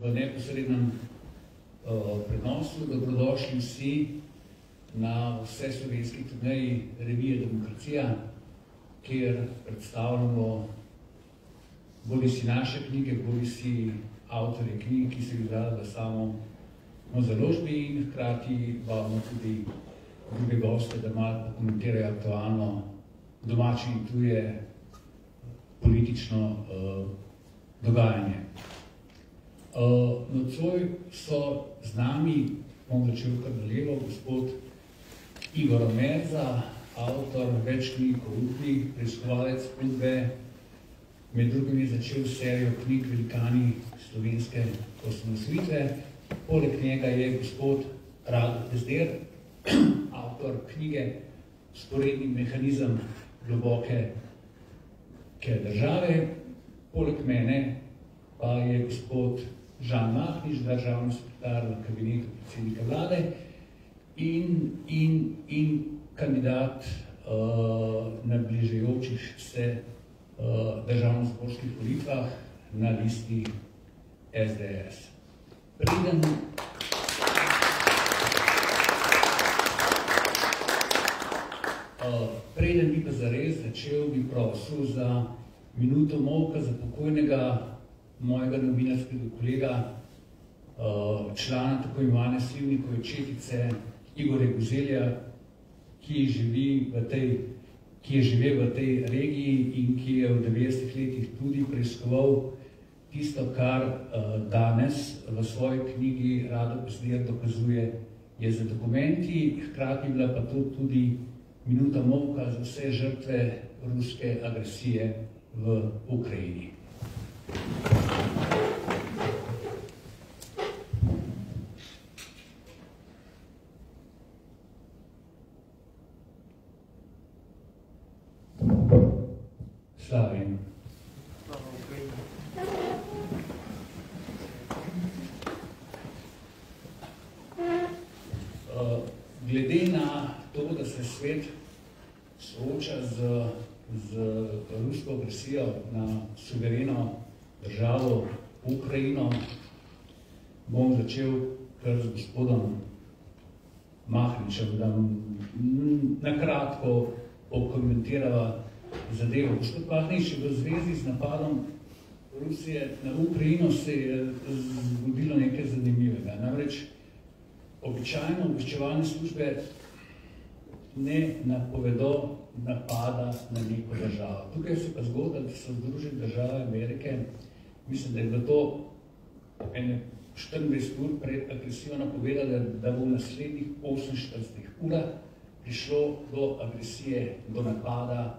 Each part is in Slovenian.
v neposrednem prenosu. Dobrodošli vsi na vseslovenski turneji revije Demokracija, kjer predstavljamo bodisi naše knjige, bodisi avtorje knjig, ki se izdali v samo založbi, in hkrati vabimo tudi druge goste, da malo pokomentirajo aktualno domače in tuje politično dogajanje. Nocoj so z nami, bom začel kar na levo, gospod Igor Merza, avtor več knjig o Udbi, preiskovalec Udbe, med drugim je začel serijo knjig Velikani slovenske osamosvojitve. Poleg njega je gospod Rado Pezder, avtor knjige Vzporedni mehanizem globoke države. Poleg mene pa je gospod Žan Mahnič, državni sekretar v kabinetu predsednika vlade in kandidat na bližajočih se državno-zborskih volitvah na listi SDS. Preden bi pa zares začel, bi prosil za minuto molka za pokojnega mojega novinarskega kolega, člana tako imenovane Slivnikove četice, Igorja Guzelja, ki je živel v tej regiji in ki je v 90 letih tudi preiskoval tisto, kar danes v svoji knjigi Rado Pezder dokazuje, je za dokumenti, hkrati bila pa to tudi minuta molka za vse žrtve ruske agresije v Ukrajini. Slavim. Glede na to, da se svet sooča z rusko agresijo na suvereno državo Ukrajino, bom začel kar z gospodom Mahničem, da nakratko okomentirava zadevo. Gospod Mahnič, v zvezi z napadom Rusije na Ukrajino se je zgodilo nekaj zanimivega. Namreč običajno obveščevalne službe ne napovedo napada na neko državo. Tukaj se pa zgodilo, da so Združene države Amerike, mislim, da je bilo to 24 ur pred agresijo napovedali, da bo v naslednjih 48 urah prišlo do agresije, do napada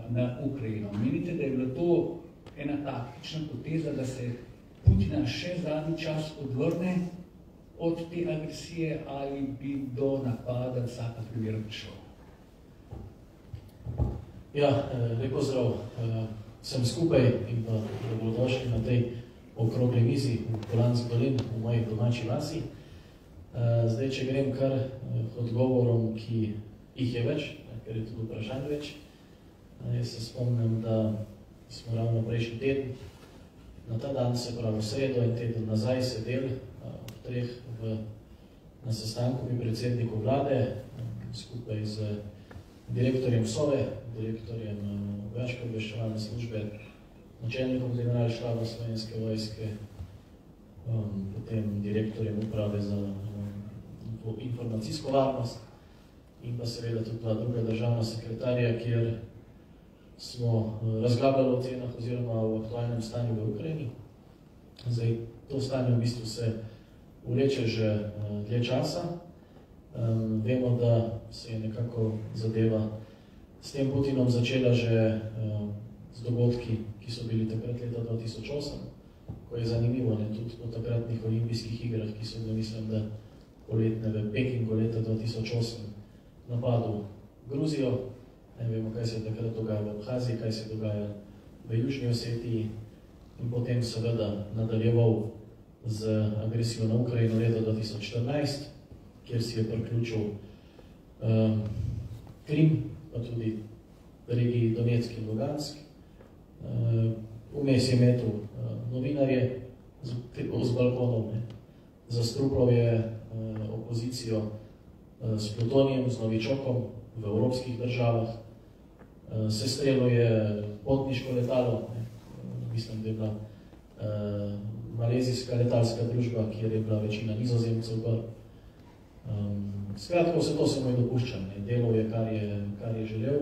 na Ukrajino. Menite, da je bilo to ena taktična poteza, da se Putina še zadnji čas odvrne od te agresije, ali bi do napada vsaka primeru prišlo? Ja, lep pozdrav. Sem skupaj in pa dobrodošli na tej okrogli mizi v Polanski dolini, v moji domači vasi. Zdaj, če grem kar odgovorom, ki jih je več, ker je tudi vprašanj več. Jaz se spomnim, da smo ravno prejšnji teden, na ta dan, se pravi v sredo in teden nazaj, sedeli v treh na sestanku pri predsedniku vlade, skupaj z direktorjem SOVE, direktorjem vojaške obveščevalne službe, načelnikom generalštaba Slovenske vojske, potem direktorjem uprave za informacijsko varnost in pa seveda tudi druga državna sekretarja, kjer smo razglabljali o cenah oziroma o aktualnem stanju v Ukrajini. Zdaj, to stanje v bistvu se vleče že dlje časa. Vemo, da se je nekako zadeva s tem Putinom začela že z dogodki, ki so bili takrat leta 2008, ko je zanimivo, tudi po takratnih olimpijskih igrah, ki so bili, mislim, da poletne v Pekingu leta 2008 napadl Gruzijo. Ne vemo, kaj se je takrat dogajalo v Abhaziji, kaj se je dogajalo v Južni Osetiji in potem seveda nadaljeval z agresijo na Ukrajino leta 2014, kjer si je priključil Krim, pa tudi regiji Donetsk in Lugansk. Vmes je metil novinarje, z balkonov, ne. Zastrupljal je opozicijo s plutonijem, z novičokom v evropskih državah, sestrelil je potniško letalo, ne. Mislim, da je bila malezijska letalska družba, kjer je bila večina Nizozemcev gor. Skratko, vse to se mu je dopuščal, delal je, kar je želel.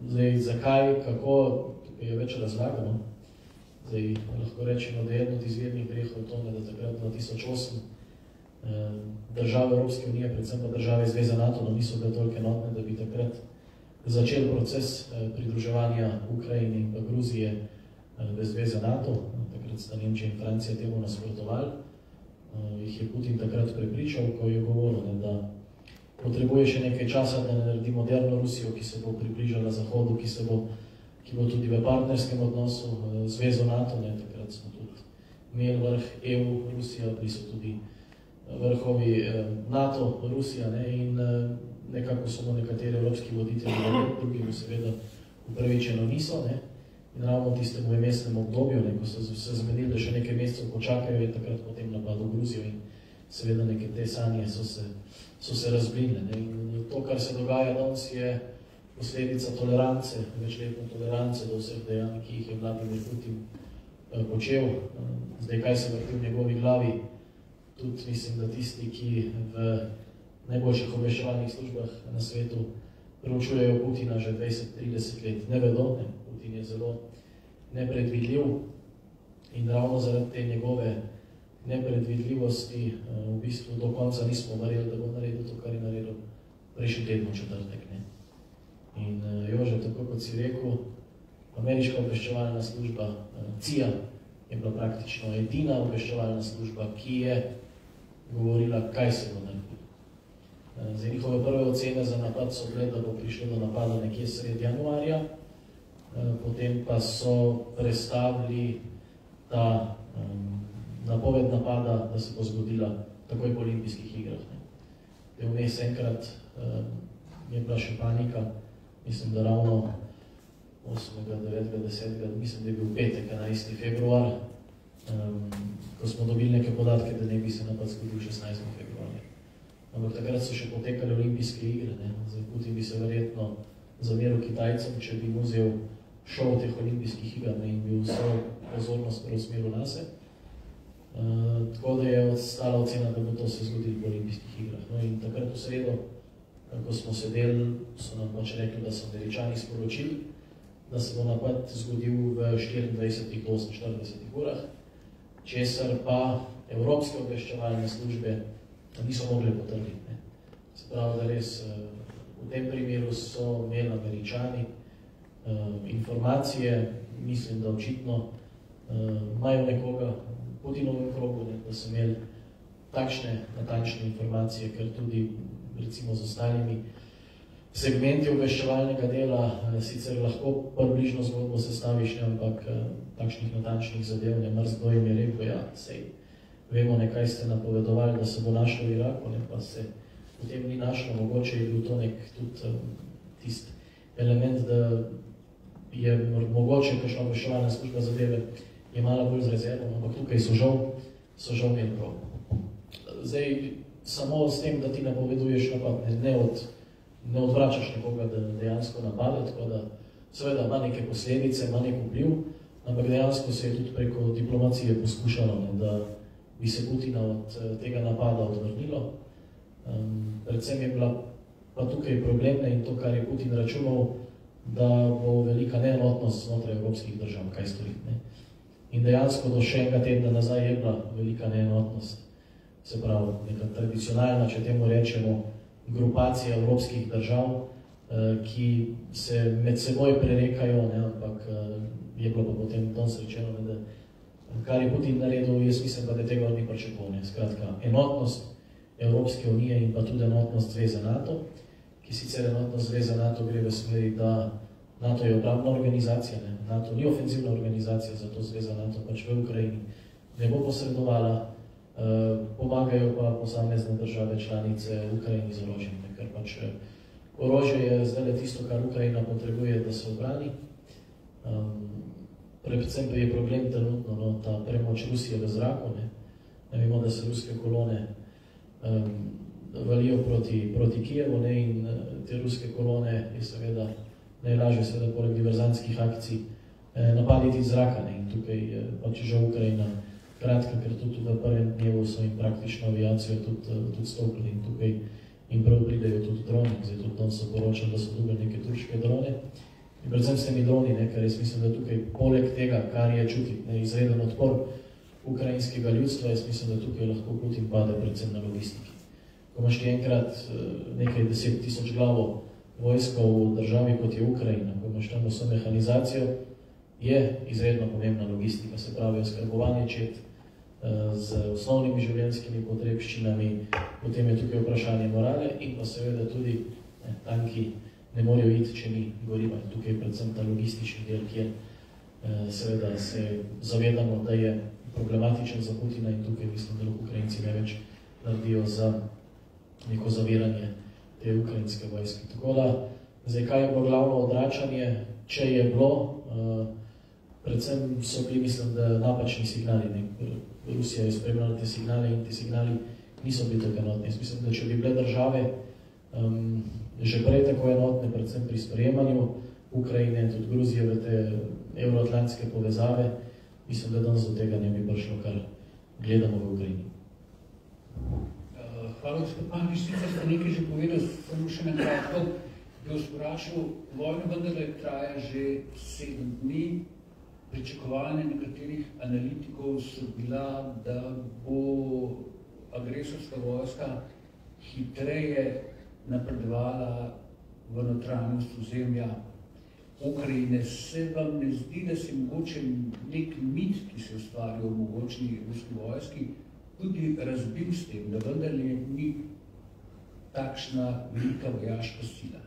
Zdaj, zakaj, kako, tukaj je več razlagano. Zdaj, lahko rečemo, da je eno od izvirnih grehov to, da takrat 2008 države Evropske unije, predvsem pa države Zveze NATO, niso bile toliko enotne, da bi takrat začel proces pridruževanja Ukrajine in pa Gruzije v Zveze NATO. Takrat sta Nemčija in Francija temu nasprotovali. Jih je Putin takrat prepričal, ko je govoril, da potrebuje še nekaj časa, da naredi moderno Rusijo, ki se bo približala Zahodu, ki bo tudi v partnerskem odnosu Zvezo NATO. Takrat smo tudi imeli vrh EU, Rusija, bili so tudi vrhovi NATO, Rusija, in nekako so mu nekateri evropski voditelji, drugi mu seveda upravičeno niso. In ravno v tistem vmesnem obdobju, ko so se zmenili, da še nekaj mesecev počakajo, je takrat potem napadel Gruzijo in seveda neke te sanje so se razblinile. In to, kar se dogaja danes, je posledica tolerance, večletne tolerance do vseh dejanj, ki jih je Vladimir Putin počel. Zdaj, kaj se vrti v njegovi glavi, tudi mislim, da tisti, ki v najboljših obveščevalnih službah na svetu preučujejo Putina že 20-30 let, ne vedo. Putin je zelo nepredvidljiv in ravno zaradi te njegove nepredvidljivosti v bistvu do konca nismo verjeli, da bo naredil to, kar je naredil prejšnji teden v četrtek. In Jože, tako kot si rekel, ameriška obveščevalna služba CIA je bila praktično edina obveščevalna služba, ki je govorila, kaj se bo naredilo. Zdaj, njihove prve ocene za napad so bile, da bo prišlo do napada nekje sredi januarja, potem pa so prestavili ta napoved napada, da se bo zgodila takoj po olimpijskih igrah. Vmes enkrat je bila še panika, mislim, da ravno 8., 9., 10., mislim, da je bil petek, 11. februar, ko smo dobili neke podatke, da ne bi se napad zgodil 16. februarja. Ampak takrat so še potekali olimpijske igre. Zdaj, Putin bi se verjetno zameril Kitajcem, če bi mu vzel šov teh olimpijskih iger in bi vso pozornost preusmeril nase. Tako da je ostala ocena, da bo to se zgodilo po olimpijskih igrah. In takrat v sredo, ko smo sedeli, so nam pač rekli, da so Američani sporočili, da se bo napad zgodil v 24 do 48 urah, česar pa evropske obveščevalne službe niso mogli potrditi. Se pravi, da res v tem primeru so imeli Američani informacije, mislim, da očitno imajo nekoga v Putinovem krogu, da so imeli takšne natančne informacije, ker tudi recimo z ostalimi segmenti obveščevalnega dela sicer lahko približno zgodbo sestaviš, ampak takšnih natančnih zadev ne mrzdo jim je rekel, ja, sej vemo, nekaj ste napovedovali, da se bo našlo v Iraku, pa se potem ni našlo, mogoče je bil to nek tudi tisti element, da je mogoče kakšna obveščevalna služba zadeve je malo bolj z rezervom, ampak tukaj so žal imeli prav. Zdaj, samo s tem, da ti napoveduješ napad, ne odvračaš nekoga, da dejansko napade, tako da seveda ima neke posledice, ima nek vpliv, ampak dejansko se je tudi preko diplomacije poskušalo, da bi se Putina od tega napada odvrnilo. Predvsem je bila pa tukaj problem in to, kar je Putin računal, da bo velika neenotnost znotraj evropskih držav, kaj storiti. In dejansko do še enega tedna nazaj je bila velika neenotnost. Se pravi, neka tradicionalna, če temu rečemo, grupacija evropskih držav, ki se med seboj prerekajo, ampak je bilo pa potem danes rečeno, da kar je Putin naredil, jaz mislim pa, da tega ni pričakoval. Skratka, enotnost Evropske unije in pa tudi enotnost Zveze NATO, ki sicer enotnost Zveze NATO gre v smeri, da NATO je obrambna organizacija, NATO ni ofenzivna organizacija, zato Zveza NATO pač v Ukrajini ne bo posredovala, pomagajo pa posamezne države članice Ukrajini z orožjem, ker pač orožje je zdaj tisto, kar Ukrajina potrebuje, da se obrani. predvsem pa je problem trenutno, no, ta premoč Rusije v zraku. Ne vemo, da se ruske kolone valijo proti Kijevu, ne, in te ruske kolone je seveda najlažje, seveda poleg diverzantskih akcij, napaditi iz zraka. Ne, in tukaj pač že Ukrajina kratka, ker tudi v prvem dnevu so jim praktično aviacijo tudi stopili in tukaj in prav pridejo tudi droni. Zdaj tudi tam so poročali, da so dobili neke turške drone. In predvsem s temi droni, ne, ker jaz mislim, da tukaj poleg tega, kar je čutiti, ne, izreden odpor ukrajinskega ljudstva, jaz mislim, da tukaj lahko Putin pade predvsem na logistiki. Ko imaš ti enkrat nekaj 10 000 glavo vojska v državi, kot je Ukrajina, ko imaš tam vso mehanizacijo, je izredno pomembna logistika, se pravi oskrbovanje čet z osnovnimi življenjskimi potrebščinami, potem je tukaj vprašanje morale in pa seveda tudi tanki ne morejo iti, če ni goriva. In tukaj je predvsem ta logistični del, kjer seveda se zavedamo, da je problematičen za Putina in tukaj mislim, da Ukrajinci največ naredijo za neko zaviranje te ukrajinske vojske. Tako da, zdaj, kaj je bilo glavno odračanje, če je bilo, predvsem so bili, mislim, da napačni signali. Ne? Rusija je spremljala te signale in ti signali niso bili tako enotni. Jaz mislim, da če bi bile države že prej tako enotne, predvsem pri sprejemanju Ukrajine, tudi Gruzije v te euroatlantske povezave, mislim, da danes do tega ne bi prišlo, kar gledamo v Ukrajini. Hvala, gospod Mahnič, sicer ste nekaj že povedal, samo še na kratko, bi vas vprašal, vojna vendarle traja že 7 dni, pričakovanje nekaterih analitikov so bila, da bo agresorska vojska hitreje napredovala v notranjost ozemlja Ukrajine. Se vam ne zdi, da se mogoče nek mit, ki se ustvarja v mogočni ruski vojski, tudi razbil s tem, da vendarle ni takšna velika vojaška sila?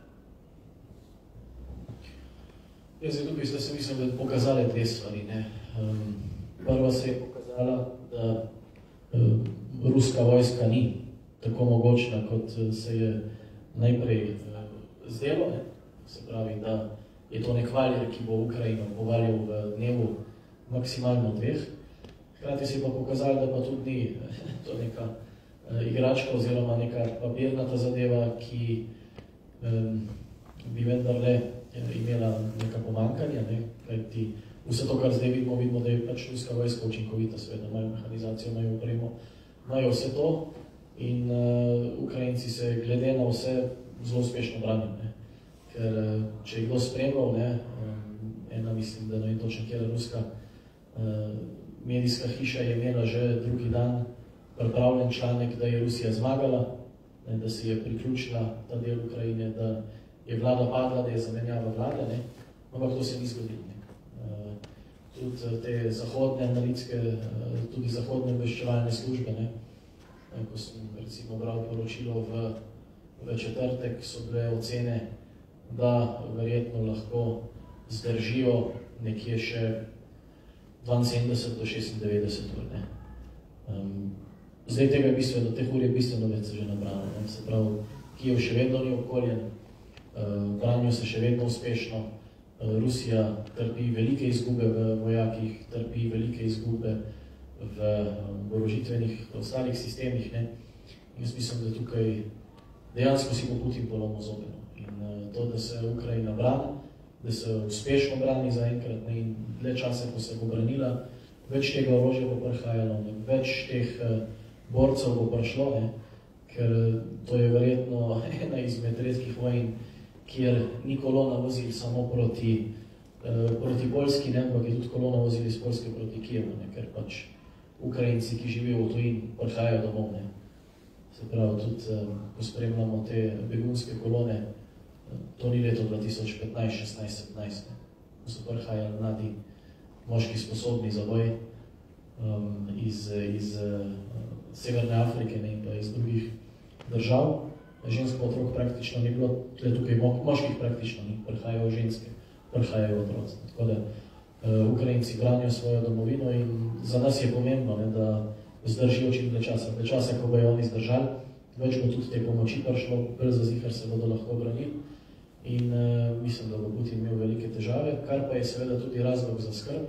Jaz tukaj se mislim, da pokazali dve stvari. Prva se je pokazala, da ruska vojska ni tako mogočna, kot se je najprej zdelo. Se pravi, da je to nek valjer, ki bo Ukrajino povalil v dnevu maksimalno 2. Hkrati se je pa pokazalo, da pa tudi ni to neka igračka oziroma neka papirnata zadeva, ki bi vendarle imela neka pomankanja, ne? Kajti vse to, kar zdaj vidimo, da je pač ruska vojska učinkovita, seveda imajo mehanizacijo, imajo opremo, imajo vse to in Ukrajinci se glede na vse zelo uspešno branijo, ne? Ker če je kdo spremljal, ena mislim, da ne vem točno, kjer ruska medijska hiša je imela že drugi dan pripravljen članek, da je Rusija zmagala, ne? Da se je priključila ta del Ukrajine, da je vlada padla, da je zamenjava vlade, ne? Ampak to se ni zgodilo. Tudi te zahodne analitske, tudi zahodne obveščevalne službe, ne? Ko sem recimo bral poročilo v četrtek, so bile ocene, da verjetno lahko zdržijo nekje še 72 do 96 ur. Ne? Zdaj tega je bistveno, teh ur je bistveno več že nabrano. Ne? Se pravi, Kijev še vedno ni obkoljen, branijo se še vedno uspešno, Rusija trpi velike izgube v vojakih, trpi velike izgube v oborožitvenih ostalih sistemih. Ne? Jaz mislim, da tukaj dejansko si bo Putin polomil zobe. In to, da se Ukrajina brani, da se uspešno brani zaenkrat, in dlje časa, ko se bo branila, več tega orožja bo prihajalo, več teh borcev bo prišlo, ne? Ker to je verjetno ena izmed redkih vojn, kjer ni kolona vozil samo proti Poljski, ne? Ampak je tudi kolona vozil iz Poljske proti Kijevu, ne? Ker pač Ukrajinci, ki živijo v tujini, prihajajo domov. Ne? Se pravi, tudi ko spremljamo te begunske kolone, to ni leto 2015, 16, 17, ko so prihajali mladi moški sposobni za boj iz Severne Afrike, ne, in pa iz drugih držav. Žensko otrok praktično ni bilo, tukaj moških praktično ni, prihajajo ženske, prihajajo otroci. Tako da Ukrajinci branijo svojo domovino in za nas je pomembno, ne, da zdržijo čim dlje časa, ko bojo oni zdržali, več bo tudi te pomoči prišlo, brzo zihar se bodo lahko branili. In mislim, da bo Putin imel velike težave, kar pa je seveda tudi razlog za skrb,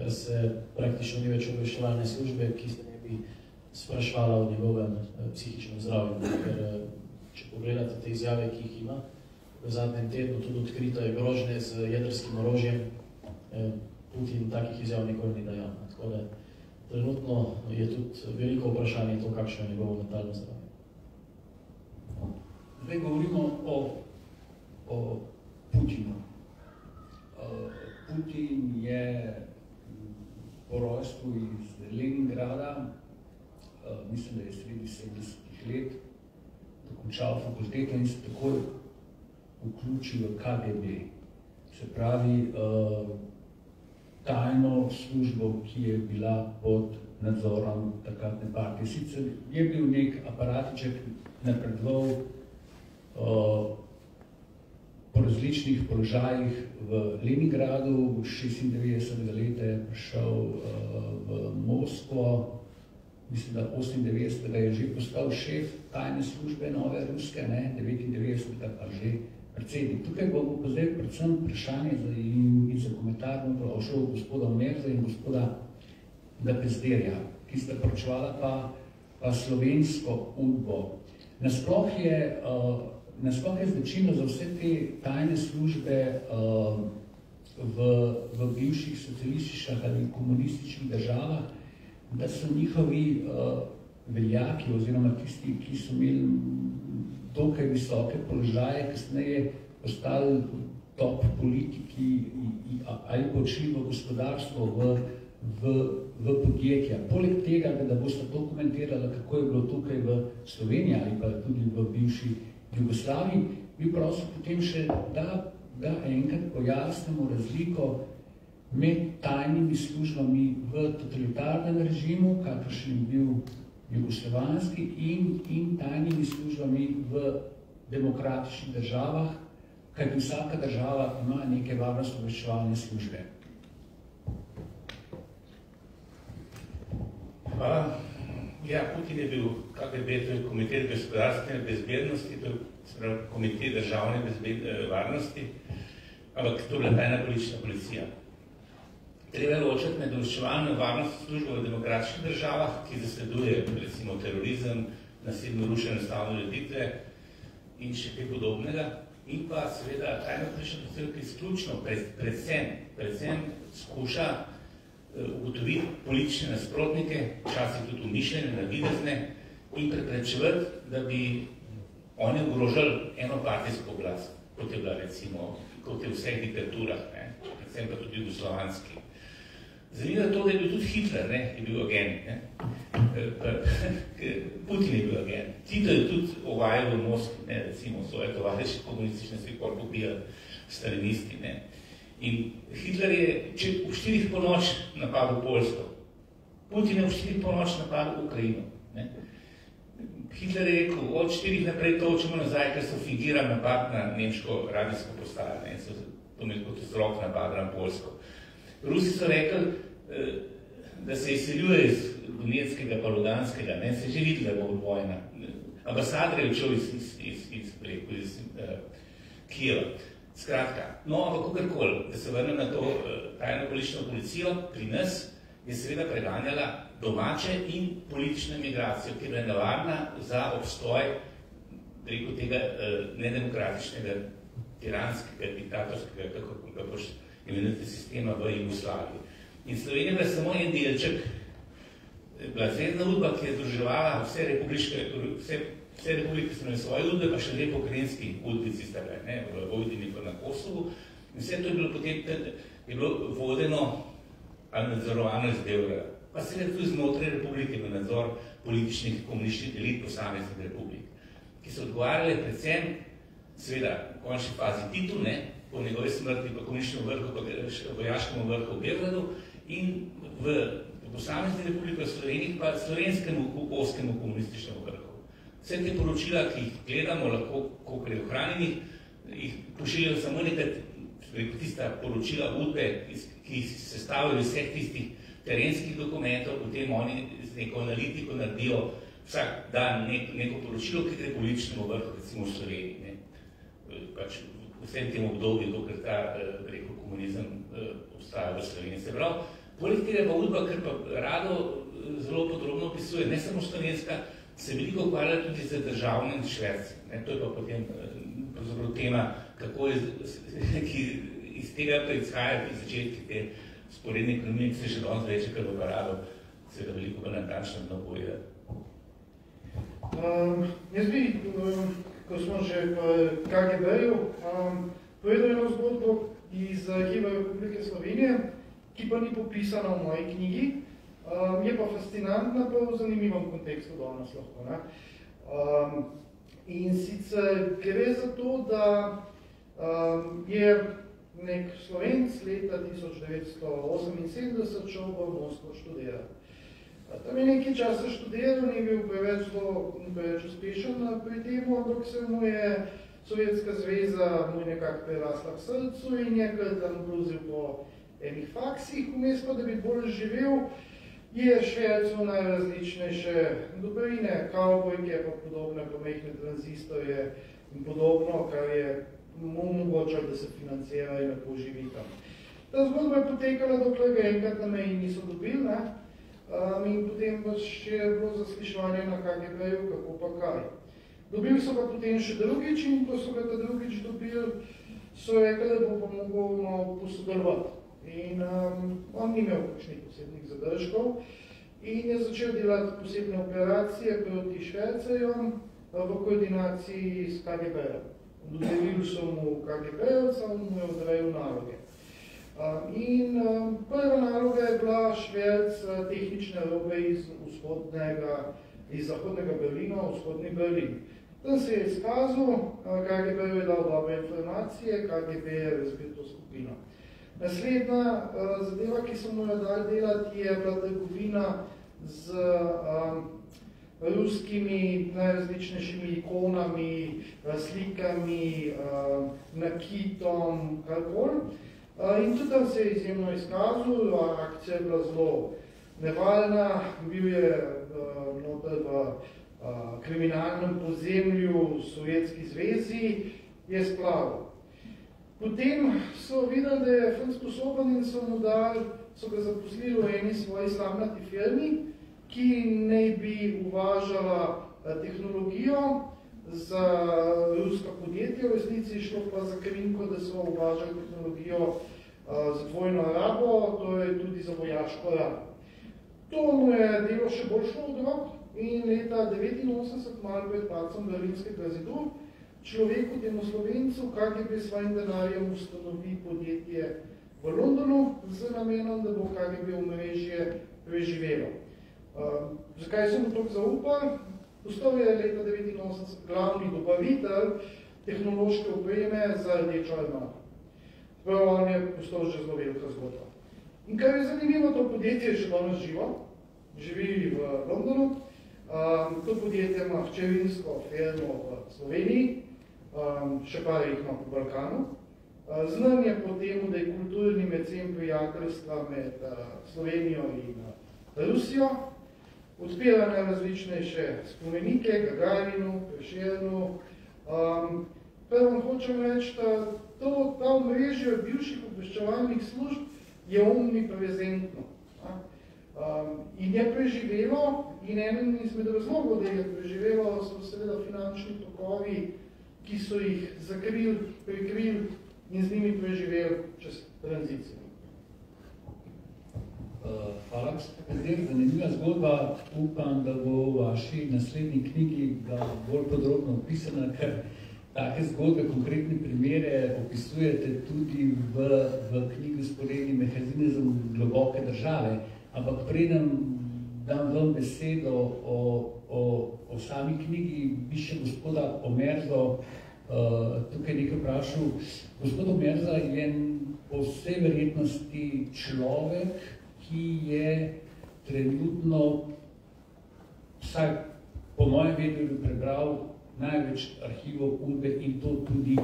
ker se praktično ni več obveščevalne službe, ki se ne bi sprašvala o njegovem psihičnem zdravju. Ker če pogledate te izjave, ki jih ima, v zadnjem tednu tudi odkrito je grožnje z jedrskim orožjem, Putin takih izjav nikoli ni dajal. Tako da trenutno je tudi veliko vprašanje to, kakšno je njegovo mentalno zdravje. Zdaj govorimo o Putinu. Putin je po rojstvu iz Leningrada, mislim, da je sredi 70 let, dokončal fakulteto in se takoj vključil v KGB. Se pravi, tajno službo, ki je bila pod nadzorom takratne partije. Sicer je bil nek aparatiček napredoval po različnih položajih v Leningradu, 96. leta je prišel v Moskvo, mislim, da 98. je že postal šef tajne službe nove ruske, 99. pa že predsednik. Tukaj bo pa zdaj predvsem vprašanje in za komentar šel gospoda Merza in gospoda Bezderja, ki sta poročevala pa slovensko udbo. Nasploh je značilno za vse te tajne službe v bivših socialističnih ali komunističnih državah, da so njihovi veljaki oziroma tisti, ki so imeli dokaj visoke položaje, kasneje postali top politiki ali počli v gospodarstvo, v podjetja. Poleg tega, da boste to komentirali, kako je bilo tukaj v Sloveniji ali pa tudi v bivši Jugoslaviji, bi prosil potem še, da enkrat pojasnimo razliko med tajnimi službami v totalitarnem režimu, kakršen je bil jugoslovanski, in tajnimi službami v demokratičnih državah, kajti vsaka država ima neke varnostno-obveščevalne službe. Hvala. Ja, Putin je bil KGB, to je Komitet gospodarstvene bezbednosti, to je Komitet državne varnosti, ampak to je bila tajna politična policija. Treba je ločiti med obveščevalno varnostno službo v demokratičnih državah, ki zasleduje recimo terorizem, nasilno rušenje ustavne ureditve in še kaj podobnega, in pa seveda tajna politična policija, ki izključno predvsem skuša ugotoviti politične nasprotnike, včasih tudi umišljene, navidezne, in preprečevati, da bi oni ogrožali enopartijsko oblast, kot je bila recimo, kot je v vseh diktaturah, predvsem pa tudi jugoslovanski. Zanimivo je to, da je bil tudi Hitler, je bil agent. Putin je bil agent. Tito je tudi uvajal v Moskvi, recimo svoje tovariše komunistične svi kor pobijali stalinisti. In Hitler je v 4 po noč napadel Poljsko. Putin je v 4 po noč napadel Ukrajino. Hitler je rekel, od 4 naprej točemo nazaj, ker so fingirali napad na nemško radijsko postajo. So to imeli kot vzrok napada na Poljsko. Rusi so rekli, da se izseljuje iz Donetskega pa Luganskega, se je že videli, da bo vojna. Ambasador je odšel iz Kijeva. Skratka, no, ampak kakorkoli, da se vrnem na to tajno politično policijo, pri nas je seveda preganjala domače in politično emigracijo, ki je bila nevarna za obstoj preko tega nedemokratičnega, tiranskega, diktatorskega, kako imenujete sistema v Jugoslaviji. In Slovenija je bila samo en delček, bila zvezdna udba, ki je združevala vse republike so imeli svoje udbe, pa še dve pokrajinski udbici sta bile, v Vojvodini pa na Kosovu. In vse to je bilo potem je bilo vodeno ali nadzorovano iz Beograda. Pa seveda tudi znotraj republike v nadzor političnih komunističnih elit posameznih republik, ki so odgovarjali predvsem, seveda, v končni fazi Titu, po njegove smrti pa komunističnemu vrhu, pa vojaškemu vrhu v Beogradu in v posamezni republiki v Sloveniji pa slovenskemu oskemu komunističnemu vrhu. Vse te poročila, ki jih gledamo, lahko, koliko je ohranjenih, jih pošiljajo samo nekaj, tista poročila udbe, ki se stavljajo vseh tistih terenskih dokumentov, potem oni z neko analitiko naredijo vsak dan neko poročilo, ki gre političnemu vrhu, recimo v Sloveniji. Pač v vsem tem obdobju, dokaj ta komunizem obstaja v Sloveniji. Se pravi, Poleg tega pa Udba, ker pa Rado zelo podrobno opisuje, ne samo slovenska, se veliko ukvarja tudi z državnim švercem. To je pa potem tema, kako je, ki iz tega pa izhaja pri začetki te sporedne ekonomije, ki se še danes reče, ker v Rado se ga veliko bolj natančno naboje. Jaz bi, ko smo že v KGB-ju, povedal eno zgodbo iz Arhiva Republike Slovenije, ki pa ni popisana v moji knjigi, je pa fascinantna, pa v zanimivem kontekstu danes lahko. Ne? In sicer gre za to, da je nek Slovenc leta 1978 šel v Moskvo študirati. Tam je nekaj časa študiral, ni bil preveč uspešen pri temu, ampak se mu je Sovjetska zveza mu nekako prerasla k srcu in je kar tam bluzil po enih faksih, vmes pa, da bi bolj živel, je švercel najrazličnejše dobrine, kavbojke, pa podobne pomehne tranzistorje in podobno, kar je mu omogočalo, da se financira in lepo živi tam. Ta zgodba je potekala, dokler ga enkrat na meji niso dobili, ne? In potem pa še je bilo zasliševanje na KGB-ju, kako pa kaj. Dobili so pa potem še drugič in ko so ga ta drugič dobili, so rekli, da bo pa mogel malo posodelovati. In on ni imel kakšnih posebnih zadržkov in je začel delati posebne operacije proti švercerjem v koordinaciji s KGB-jem. Dodelili so mu KGB-jevca, on mu je odrejal naloge. In prva naloga je bila šverc tehnične robe iz zahodnega Berlina v vzhodni Berlin. Tam se je izkazal, KGB je dal dobre informacije, KGB je razbil to skupino. Naslednja zadeva, ki so mu jo dali delati, je bila trgovina z ruskimi najrazličnejšimi ikonami, slikami, nakitom, karkoli. In tudi tam se je izjemno izkazal, akcija je bila zelo nevarna, bil je noter v kriminalnem podzemlju v Sovjetski zvezi, je splavil. Potem so videli, da je fant sposoben in so ga zaposlili v eni svoji slamnati firmi, ki naj bi uvažala tehnologijo za ruska podjetja, v resnici je šlo pa za krinko, da so uvažali tehnologijo za dvojno rabo, to je tudi za vojaško rabo. To mu je delo še bolj šlo od rok in leta 1989, malo pred padcem Berlinskega zidu, človeku, temu Slovencu, KGB s svojim denarjem ustanovi podjetje v Londonu z namenom, da bo KGB omrežje preživelo. Zakaj sem mu toliko zaupal? Postal je leta 1989 glavni dobavitelj tehnološke opreme za rdečo armado. Prav on je postal že zelo velika zgodba. In kar je zanimivo, to podjetje je še danes živo, živi v Londonu. To podjetje ima hčerinsko firmo v Sloveniji, še par jih ima po Balkanu. Znan je po temu, da je kulturni mecen prijateljstva med Slovenijo in Rusijo. Odpira najrazličnejše spomenike, Gagarinu, Prešernu. Prvo hočem reči, da ta omrežje bivših obveščevalnih služb je omniprezentno. In je preživelo, in eden izmed razlogov, da je preživelo, so seveda finančni tokovi, ki so jih zakrili, prikrili in z njimi preživeli čez tranzicijo. Hvala, gospod Kadir. Zanimiva zgodba. Upam, da bo v vaši naslednji knjigi bolj podrobno opisana, ker take zgodbe, konkretne primere opisujete tudi v knjigi Sporedni mehanizem globoke države. Ampak preden dam vam besedo o sami knjigi, bi še gospoda Omerzo tukaj nekaj vprašal. Gospod Omerza je po vsej verjetnosti človek, ki je trenutno, vsaj po mojem vedenju, prebral največ arhivov Udbe in to tudi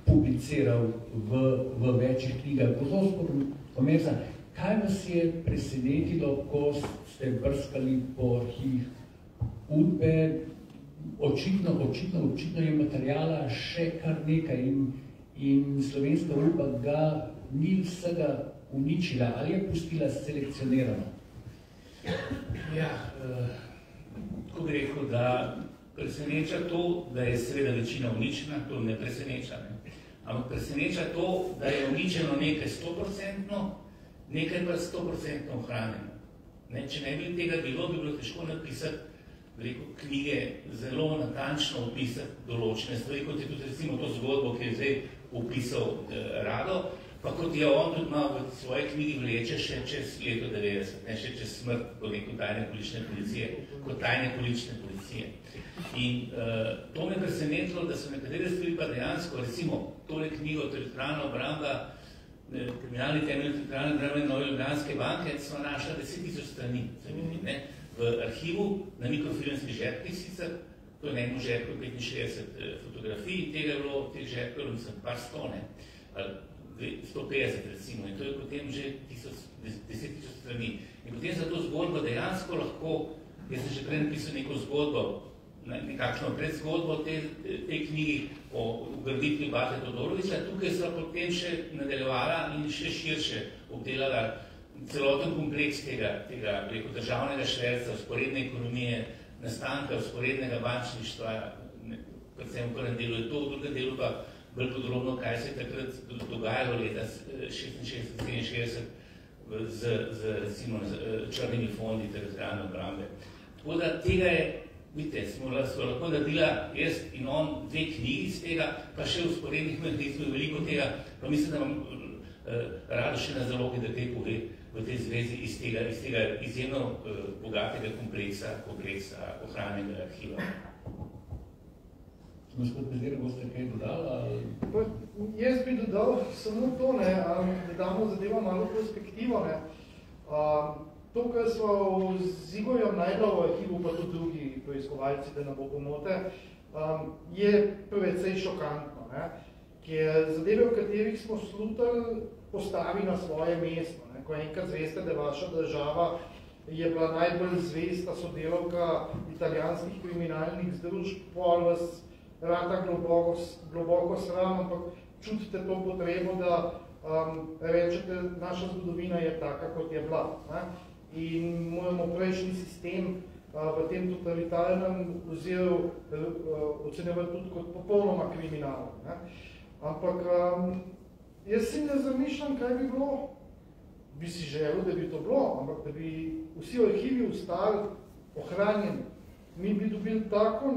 publiciral v večjih knjigah. Gospod Omerza, kaj vas je presenetilo, ko ste brskali po arhivih Udbe? Očitno je materijala še kar nekaj in slovenska Udba ga ni vsega uničila ali je pustila selekcionirano? Ja, ko bi rekel, da preseneča to, da je seveda večina uničena, to ne preseneča. Ne? Ampak preseneča to, da je uničeno nekaj 100%, nekaj pa 100% ohranjeno. Ne? Če ne bi tega bilo, bi bilo težko napisati knjige, zelo natančno opisati določene stvari, kot je tudi recimo to zgodbo, ki je zdaj opisal Rado, pa kot je on tudi malo v svoji knjigi vleče še čez leto 90, ne, še čez smrt, kot neko tajne politične policije, kot tajne politične policije. In to me presenetilo, da so nekatere stvari pa dejansko, recimo tole knjigo Teritorialna obramba, kriminalni temelj Teritorialne obrambe Nove Ljubljanske banke, so našla 10.000 strani, ne, v arhivu, na mikrofilmskih žepkih sicer, to je na enem žepku 65 fotografij, tega je bilo, teh žepkov, mislim, par 100, ne, 150 recimo, in to je potem že 10.000 strani. In potem za to zgodbo dejansko lahko, jaz sem že prej napisal neko zgodbo, nekakšno predzgodbo tej knjigi o ugraditvi Bate Todorovića, tukaj so potem še nadaljevala in še širše obdelala celoten kompleks tega državnega šverca, vzporedne ekonomije, nastanka vzporednega bančništva, predvsem v prvem delu je to, v drugem delu pa bolj podrobno, kaj se je takrat dogajalo leta 66-67 z recimo črnimi fondi Teritorialne obrambe. Tako da tega je, vidite, smo lahko naredila jaz in on 2 knjigi iz tega, pa še v vzporednih mehanizmih veliko tega, pa mislim, da vam Rado še na zalogi, da kaj pove v tej zvezi iz tega izjemno bogatega kompleksa ohranjenega arhiva. Gospod Pezir, boste kaj dodala? Jaz bi dodal samo to, da damo zadevo malo perspektivo. To, kar smo z Igorjem najdla v arhivu, pa tudi drugi preiskovalci, da ne bo pomote, je precej šokantno. Ker zadeve, v katerih smo slutili, postavi na svoje mesto. Ko enkrat zveste, da vaša država je bila najbolj zvesta sodelavka italijanskih kriminalnih združb, pol vas rata globoko sram, ampak čutite to potrebo, da rečete, naša zgodovina je taka, kot je bila. In moramo prejšnji sistem v tem totalitarnem oziru ocenjevati tudi kot popolnoma kriminalen. Ampak jaz si ne zamišljam, kaj bi bilo. Bi si želel, da bi to bilo, ampak da bi vsi arhivi ostali ohranjeni. Mi bi dobili tako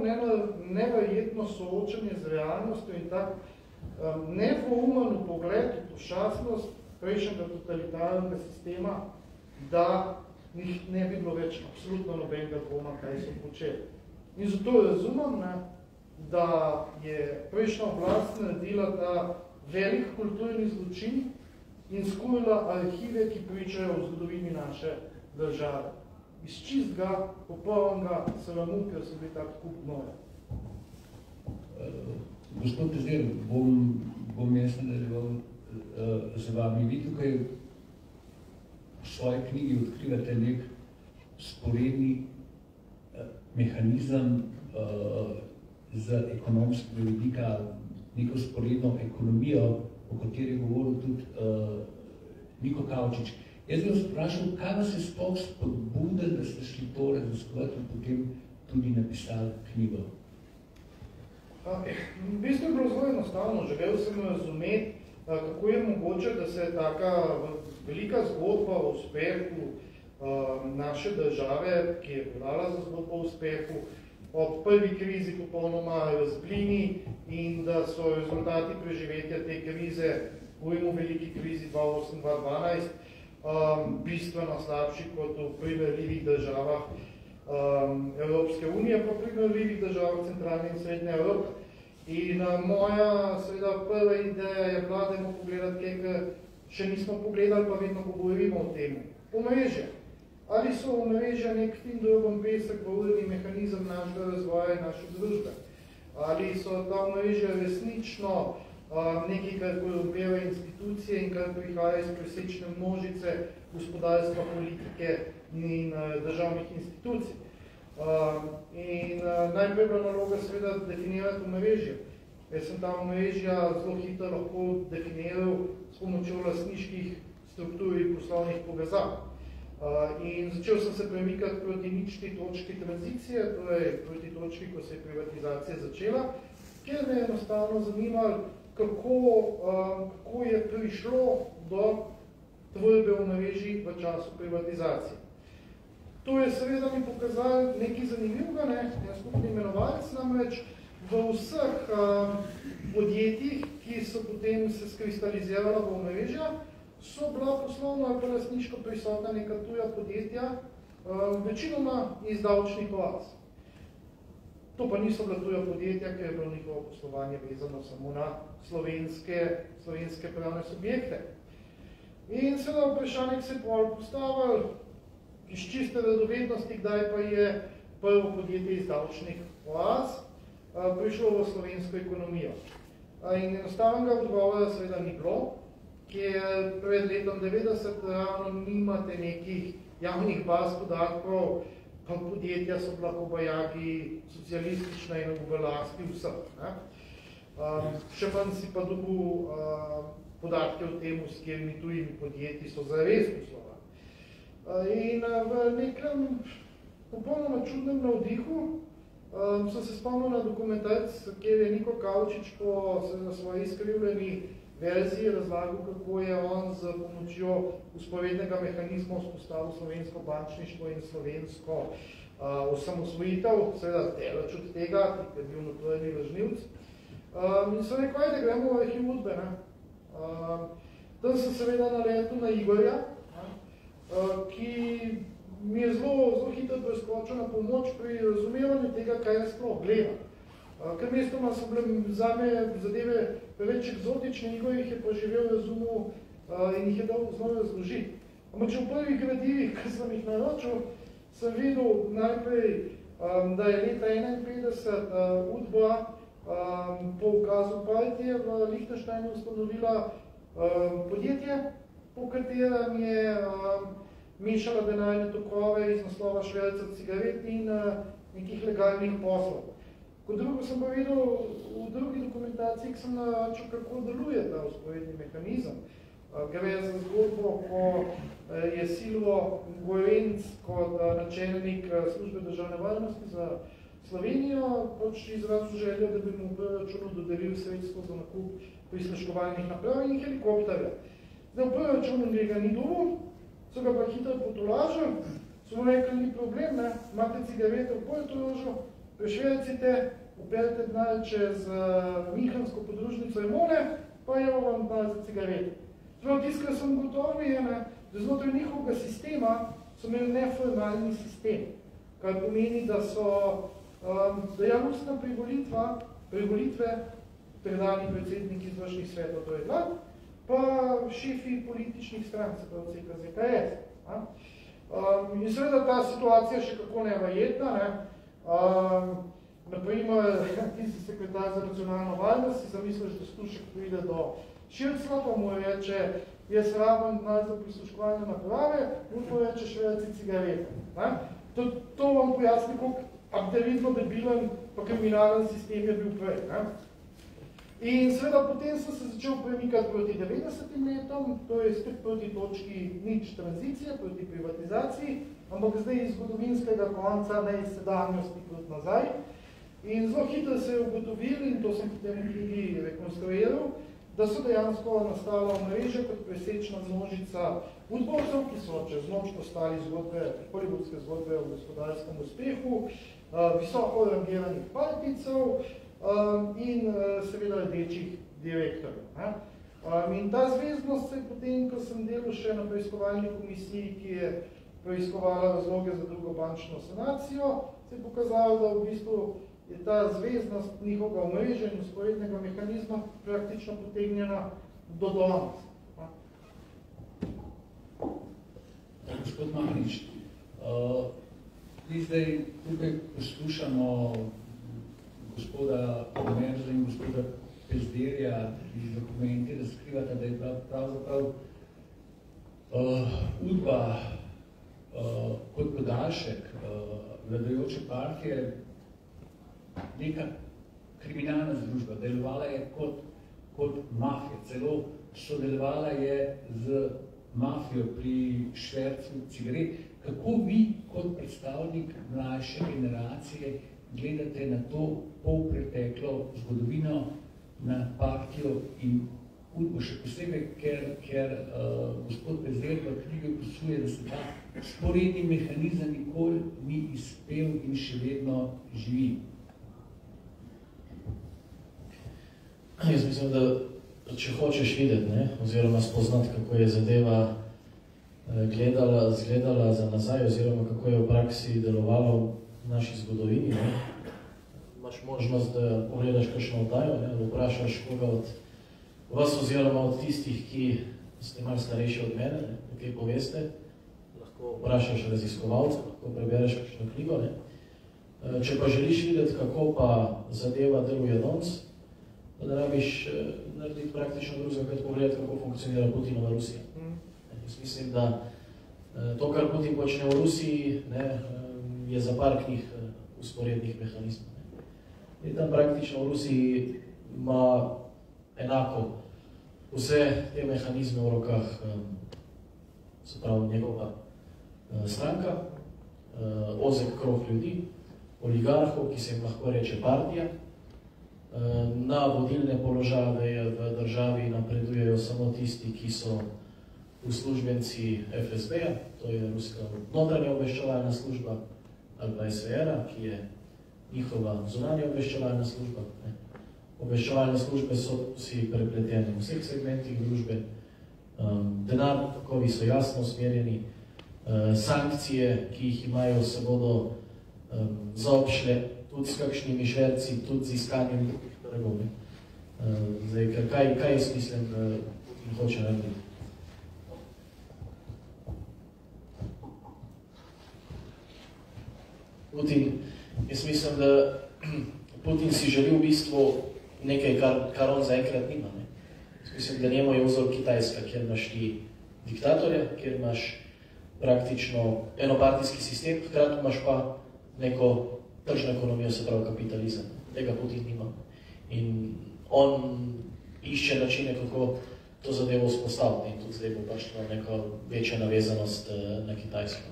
neverjetno soočanje z realnostjo in tak nedvoumen pogled v pošastnost prejšnjega totalitarnega sistema, da ne bi bilo več absolutno nobenega dvoma, kaj so počeli. In zato razumem, da je prejšnja oblast naredila ta velik kulturni zločin in skujila arhive, ki pričajo o zgodovini naše države. Iz čistega, popolnega sramu, ker so bili tak kup nove. Gospod Pezir, bom jaz nadaljeval z vami. Vi tukaj v svoji knjigi odkrivate nek sporedni mehanizem z ekonomskega vidika, neko sporedno ekonomijo, o kateri je govoril tudi Niko Kavčič. Jaz bi vas vprašal, kaj vas je sploh spodbudil, da ste šli to raziskovati in potem tudi napisali knjigo? V bistvu je bilo zelo enostavno. Želel sem razumeti, kako je mogoče, da se taka velika zgodba o uspehu naše države, ki je podala za zgodbo o uspehu, ob prvi krizi popolnoma razblini in da so rezultati preživetja te krize, govorimo o veliki krizi 2008-2012, bistveno slabši kot v primerljivih državah Evropske unije, pa primerljivih državah Centralne in Srednje Evrope. In moja seveda prva ideja je bila, da imamo pogledati kaj, kar še nismo pogledali, pa vedno govorimo o tem. Omrežje. Ali so omrežja nek fin droben pesek, govorni mehanizem našega razvoja in naše družbe? Ali so ta omrežja resnično nekaj, kar korumpira institucije in kar prihaja iz presečne množice gospodarstva, politike in državnih institucij. In najprej bila naloga seveda definirati omrežje. Jaz sem ta omrežja zelo hitro lahko definiral s pomočjo lastniških strukturi poslovnih povezav. In začel sem se premikati proti nični točki tranzicije, torej proti točki, ko se je privatizacija začela, kjer me je enostavno zanimalo, kako je prišlo do tvorbe omrežij v času privatizacije. To je seveda mi pokazalo nekaj zanimivega, en skupni imenovalec, namreč v vseh podjetjih, ki so potem se skristalizirala v omrežja, so bila poslovno ali pa lastniško prisotna neka tuja podjetja, večinoma iz davčnih oaz. To pa niso bila tuja podjetja, ker je bilo njihovo poslovanje vezano samo na slovenske pravne subjekte. In seveda vprašanje se je postavil iz čiste radovednosti, kdaj pa je prvo podjetje iz davčnih oaz prišlo v slovensko ekonomijo. In enostavnega odgovora seveda ni bilo, ker pred letom 90 ravno nimate nekih javnih baz podatkov, pa podjetja so bila kobajagi socialistična in v lasti vseh. Še manj si pa dobil podatke o tem, s katerimi tujimi podjetji so zares poslovali. In v nekem popolnoma čudnem navdihu sem se spomnil na dokumentarc, kjer je Niko Kavčič po svoji izkrivljeni verziji razlagal, kako je on z pomočjo usporednega mehanizma vzpostavil slovensko bančništvo in slovensko osamosvojitev, seveda delač od tega, ki je bil notorni lažnivc. In so rekel, ajde, gremo v arhiv udbe. Tam sem seveda naletel na Igorja, ki mi je zelo hitro preskočil na pomoč pri razumevanju tega, kaj je sploh gleda. Ker mestoma so bile zame zadeve preveč eksotične, Igor jih je pa živel razumel in jih je dal znova razložiti. Ampak če v prvih gradivih, ki sem jih naročil, sem videl najprej, da je leta 1951 udba po ukazu partije v Lichtensteinu ustanovila podjetje, po katerem je mešala denarne tokove iz naslova šverca cigaret in nekih legalnih poslov. Kot drugo sem pa videl v drugi dokumentaciji, ki sem naročil, kako deluje ta vzporedni mehanizem. Gre za zgodbo, ko je Silvo Gorenc kot načelnik službe državne varnosti za Slovenijo izrazil željo, da bi mu v računu dodelil sredstvo za nakup prisluškovalnih naprav in helikopterja. Zdaj v prvem računu njega ni dobil, so ga pa hitro potolažili, so mu rekli, ni problem, imate cigarete v Portorožu, prešvercite, uperite denar čez Minhensko podružnico Emone, pa je vam denar za cigarete. Prav tisto, kar sem gotovi, je, da znotraj njihovega sistema so imeli neformalni sistem, kar pomeni, da so dejavnostna privolitve predani predsedniki izvršnih svetov, to je vlad, pa šefi političnih strank, se pravi CKZKS. In seveda ta situacija še kako neverjetna. Naprimer, ti si sekretar za nacionalno varnost, si zamisliš, da Stušek pride do Šircla, pa mu reče, jaz rabim denar za prisluškovalne naprave, in mu reče šverci cigarete. To vam pojasni, koliko abdevidno debilen pa kriminalen sistem je bil prej. In seveda potem sem se začel premikati proti 90. letom, to je spet proti točki nič tranzicije, proti privatizaciji, ampak zdaj iz zgodovinskega konca, ne iz sedanjosti proti nazaj. In zelo hitro se je ugotovili, in to sem potem v knjigi rekonstruiral, da so dejansko nastala omrežja kot presečna množica udbovcev, ki so čez noč postali hollywoodske zgodbe o gospodarskem uspehu, visoko rangiranih partijcev in seveda rdečih direktorjev. In ta zvezdnost se je potem, ko sem delal še na preiskovalni komisiji, ki je preiskovala razloge za drugo bančno sanacijo, se je pokazalo, da v bistvu je ta zvezdnost njihovega omrežja in vzporednega mehanizma praktično potegnjena do danes. Gospod Mahnič, mi zdaj tukaj poslušamo gospoda Merza in gospoda Pezderja iz dokumenti, da skrivata, da je pravzaprav udba kot podaljšek vladajoče partije neka kriminalna združba, delovala je kot mafija, celo sodelovala je z mafijo, pri švercu cigaret. Kako vi kot predstavnik mlajše generacije gledate na to polpreteklo zgodovino, na partijo in Udbo še posebej, ker gospod Bezdelj v knjigi opisuje, da se ta sporedni mehanizem nikoli ni izpel in še vedno živi. Jaz mislim, da če hočeš videti, oziroma spoznati, kako je zadeva zgledala za nazaj, oziroma kako je v praksi delovala v naši zgodovini, imaš možnost, da pogledaš kakšno oddajo, da vprašaš koga od vas oziroma od tistih, ki ste malo starejši od mene, da kaj poveste, lahko vprašaš raziskovalce, lahko prebereš kakšno knjigo. Če pa želiš videti, kako pa zadeva deluje danes, pa da rabiš narediti praktično drugega, kot pogledati, kako funkcionira Putinova Rusija. Jaz mislim, da to, kar Putin počne v Rusiji, je za par knjig usporednih mehanizmov. In tam praktično v Rusiji ima enako vse te mehanizme v rokah, se pravi njegova stranka, ozek krog ljudi, oligarhov, ki se jim lahko reče partija. Na vodilne položaje v državi napredujejo samo tisti, ki so uslužbenci FSB-ja, to je ruska notranja obveščevalna služba, ali pa SVR-a, ki je njihova zunanja obveščevalna služba. Obveščevalne službe so vsi prepleteni v vseh segmentih družbe, denar tokovi so jasno usmerjeni, sankcije, ki jih imajo, se bodo zaobšle tudi s kakšnimi šverci, tudi z iskanjem drugih trgov. Zdaj, kaj jaz mislim, Putin hoče narediti? Jaz mislim, da Putin si želi v bistvu nekaj, kar on zaenkrat nima. Mislim, da njemu je vzor Kitajska, kjer imaš ti diktatorja, kjer imaš praktično enopartijski sistem, hkrati imaš pa neko tržno ekonomijo, se pravi kapitalizem. Tega Putin nima. In on išče načine, kako to zadevo vzpostaviti. In tudi zdaj bo pač neka večja navezanost na Kitajsko.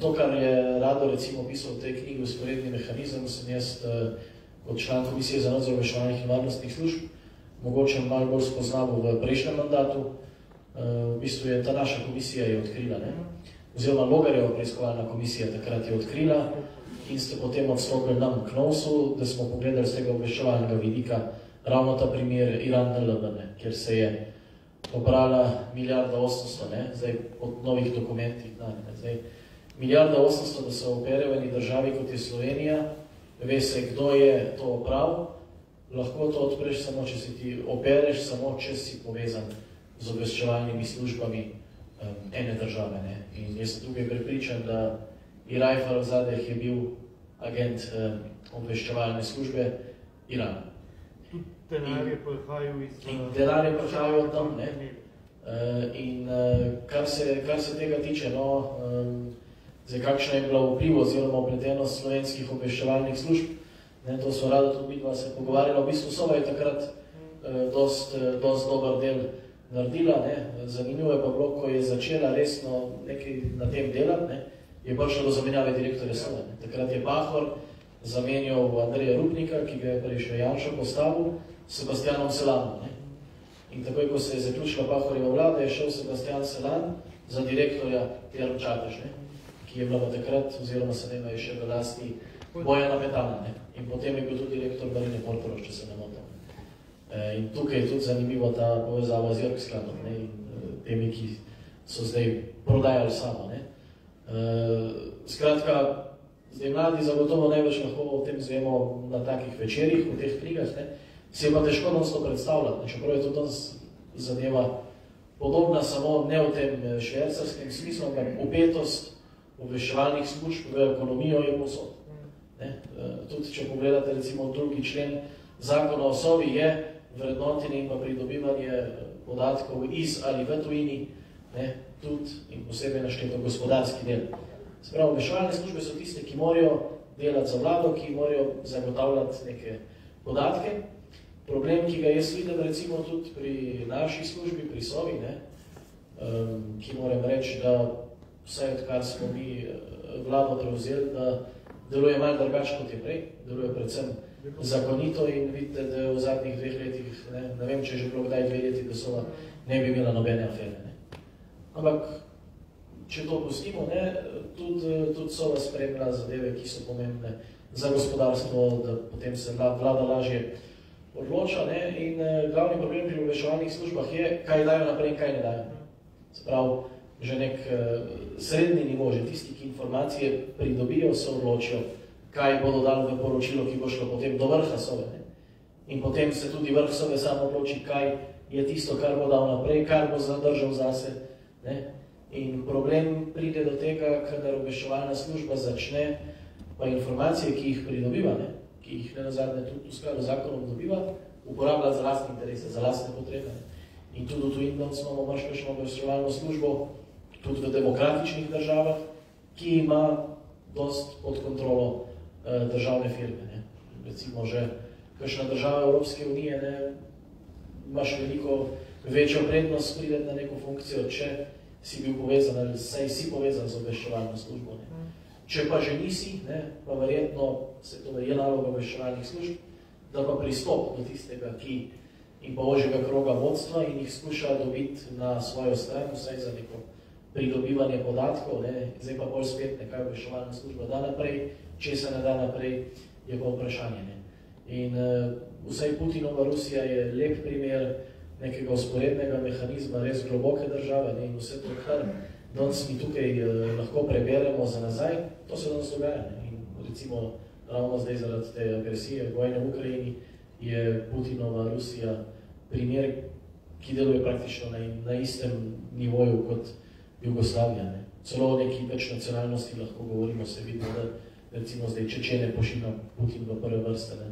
To, kar je Rado recimo pisal v tej knjigi Usporedni mehanizem, sem jaz kot član Komisije za nadzor obveščevalnih in varnostnih služb mogoče malo bolj spoznal v prejšnjem mandatu. V bistvu je ta naša komisija je odkrila, oziroma Logarjeva preiskovalna komisija takrat je odkrila in ste potem odstopili nam k Knovsu, da smo pogledali z tega obveščevalnega vidika ravno ta primer Iran-NLB, kjer se je pobrala 1,8 milijarde, zdaj od novih dokumentih, zdaj 1,8 milijarde, da se opere v eni državi, kot je Slovenija, ve se, kdo je to opravil, lahko to odpreš samo, če si ti opereš, samo, če si povezan z obveščevalnimi službami ene države. In jaz sem tukaj prepričan, da Rajfal Zadeh je bil agent obveščevalne službe Irana. Tudi denar je prihajal iz... In denar je prihajal od tam, In kar se tega tiče, zdaj, kakšna je bila vpliv oziroma opletenost slovenskih obveščevalnih služb, to so rado tudi vidva se pogovarjala, v bistvu Sova je takrat dost dober del naredila, zanimivo je pa bilo, ko je začela resno nekaj na tem delati, je prišlo do zamenjave direktorja Sova. Takrat je Pahor zamenjal Andreja Rupnika, ki ga je prej še Janša postavil, s Sebastianom Selanom. In takoj, ko se je zaključila Pahorjeva vlada, je šel Sebastian Selan za direktorja Term Čatež, ki je bila takrat, oziroma se nema, je še v lasti Bojana Petana. In potem je bil tudi direktor Marine Portorož, če se ne motim. In tukaj je tudi zanimivo ta povezava z Jorkskladom in temi, ki so zdaj prodajali samo. Skratka, zdaj mladi zagotovo največ lahko o tem zvemo na takih večerjih, v teh knjigah, si je pa težko to predstavljati, čeprav je to danes zadeva podobna, samo ne v tem švercarskem smislu, ampak upetost obveščevalnih služb v ekonomijo je povsod. Tudi, če pogledate recimo drugi člen zakona o Sovi, je vrednotenje in pa pridobivanje podatkov iz ali v tujini, tudi in posebej našteto gospodarski del. Se pravi, obveščevalne službe so tiste, ki morajo delati za vlado, ki morajo zagotavljati neke podatke. Problem, ki ga jaz vidim recimo tudi pri naši službi, pri Sovi, ki moram reči, da vsaj odkar smo mi vlado prevzeli, da deluje malo drugače kot je prej, deluje predvsem zakonito in vidite, da v zadnjih 2 letih, ne vem, če je že bilo kdaj 2 leti, da Sova ne bi imela nobene afere. Ne. Ampak, če to pustimo, tudi Sova spremlja zadeve, ki so pomembne za gospodarstvo, da potem se vlada lažje odloča. Ne. In glavni problem pri obveščevalnih službah je, kaj dajo naprej in kaj ne dajo. Se pravi, že nek srednji nivo, že tisti, ki informacije pridobijo, se odločijo, kaj bodo dali v poročilo, ki bo šlo potem do vrha Sove. Ne? In potem se tudi vrh Sove samo odloči, kaj je tisto, kar bo dal naprej, kar bo zadržal zase. Ne? In problem pride do tega, kadar obveščevalna služba začne pa informacije, ki jih pridobiva, ne? Ki jih nenazadnje tudi v skladu z zakonom dobiva, uporabljati za lastne interese, za lastne potrebe. Ne? In tudi v tujini imamo marsikšno obveščevalno službo, tudi v demokratičnih državah, ki ima dost pod kontrolo državne firme. Ne. Recimo že kakšna država Evropske unije, ne, imaš veliko večjo prednost priti na neko funkcijo, če si bil povezan ali saj si povezan z obveščevalno službo. Ne. Če pa že nisi, ne, pa verjetno se to je naloga obveščevalnih služb, da pa pristop do tistega, ki in pa ožjega kroga vodstva in jih skuša dobiti na svojo stran, vsaj za neko pridobivanje podatkov, ne, zdaj pa bolj spet nekaj obveščevalna služba da naprej, če se ne da naprej, je pa vprašanje. Ne. In vsaj Putinova Rusija je lep primer nekega usporednega mehanizma res globoke države, ne, in vse to, kar danes mi tukaj lahko preberemo za nazaj, to se danes dogaja. Ne. In recimo ravno zdaj zaradi te agresije, vojne v Ukrajini, je Putinova Rusija primer, ki deluje praktično na istem nivoju kot Jugoslavija. Ne. Celo o neki več nacionalnosti lahko govorimo, se vidimo, da recimo zdaj Čečene pošilja Putin v prve vrste, ne,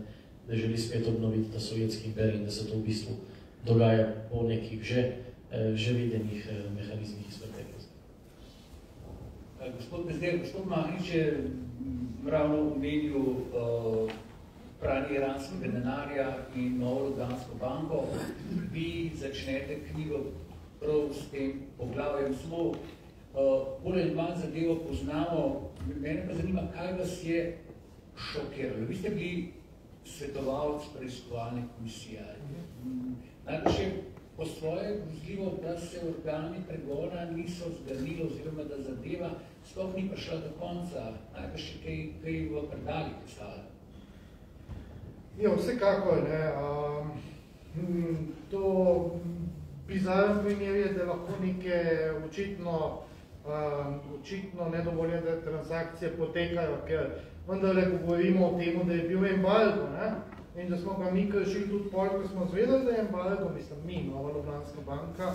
da želi spet obnoviti ta sovjetski imperij in da se to v bistvu dogaja po nekih že videnih mehanizmih iz preteklosti. Gospod Bezder, gospod Mahnič je ravno omenil pranje iranskega denarja in Novo Ljubljansko banko. Vi začnete knjigo prav s tem poglavjem. Smo bolj ali manj zadevo poznamo. Mene pa zanima, kaj vas je šokiralo. Vi ste bili svetovalec preiskovalne komisije. Najbolj je po svoje grozljivo, da se organi pregona niso zgrnili oziroma da zadeva sploh ni prišla do konca. Najbolj še kaj v predalih postavlja. Ja, vsekako ne. To bizarno primer je, da lahko neke očitno nedovoljene transakcije potekajo, ker vendarle govorimo o tem, da je bil embargo, ne? In da smo ga mi kršili tudi pol, ko smo zvedeli, da je embargo, mislim, mi, Nova Ljubljanska banka,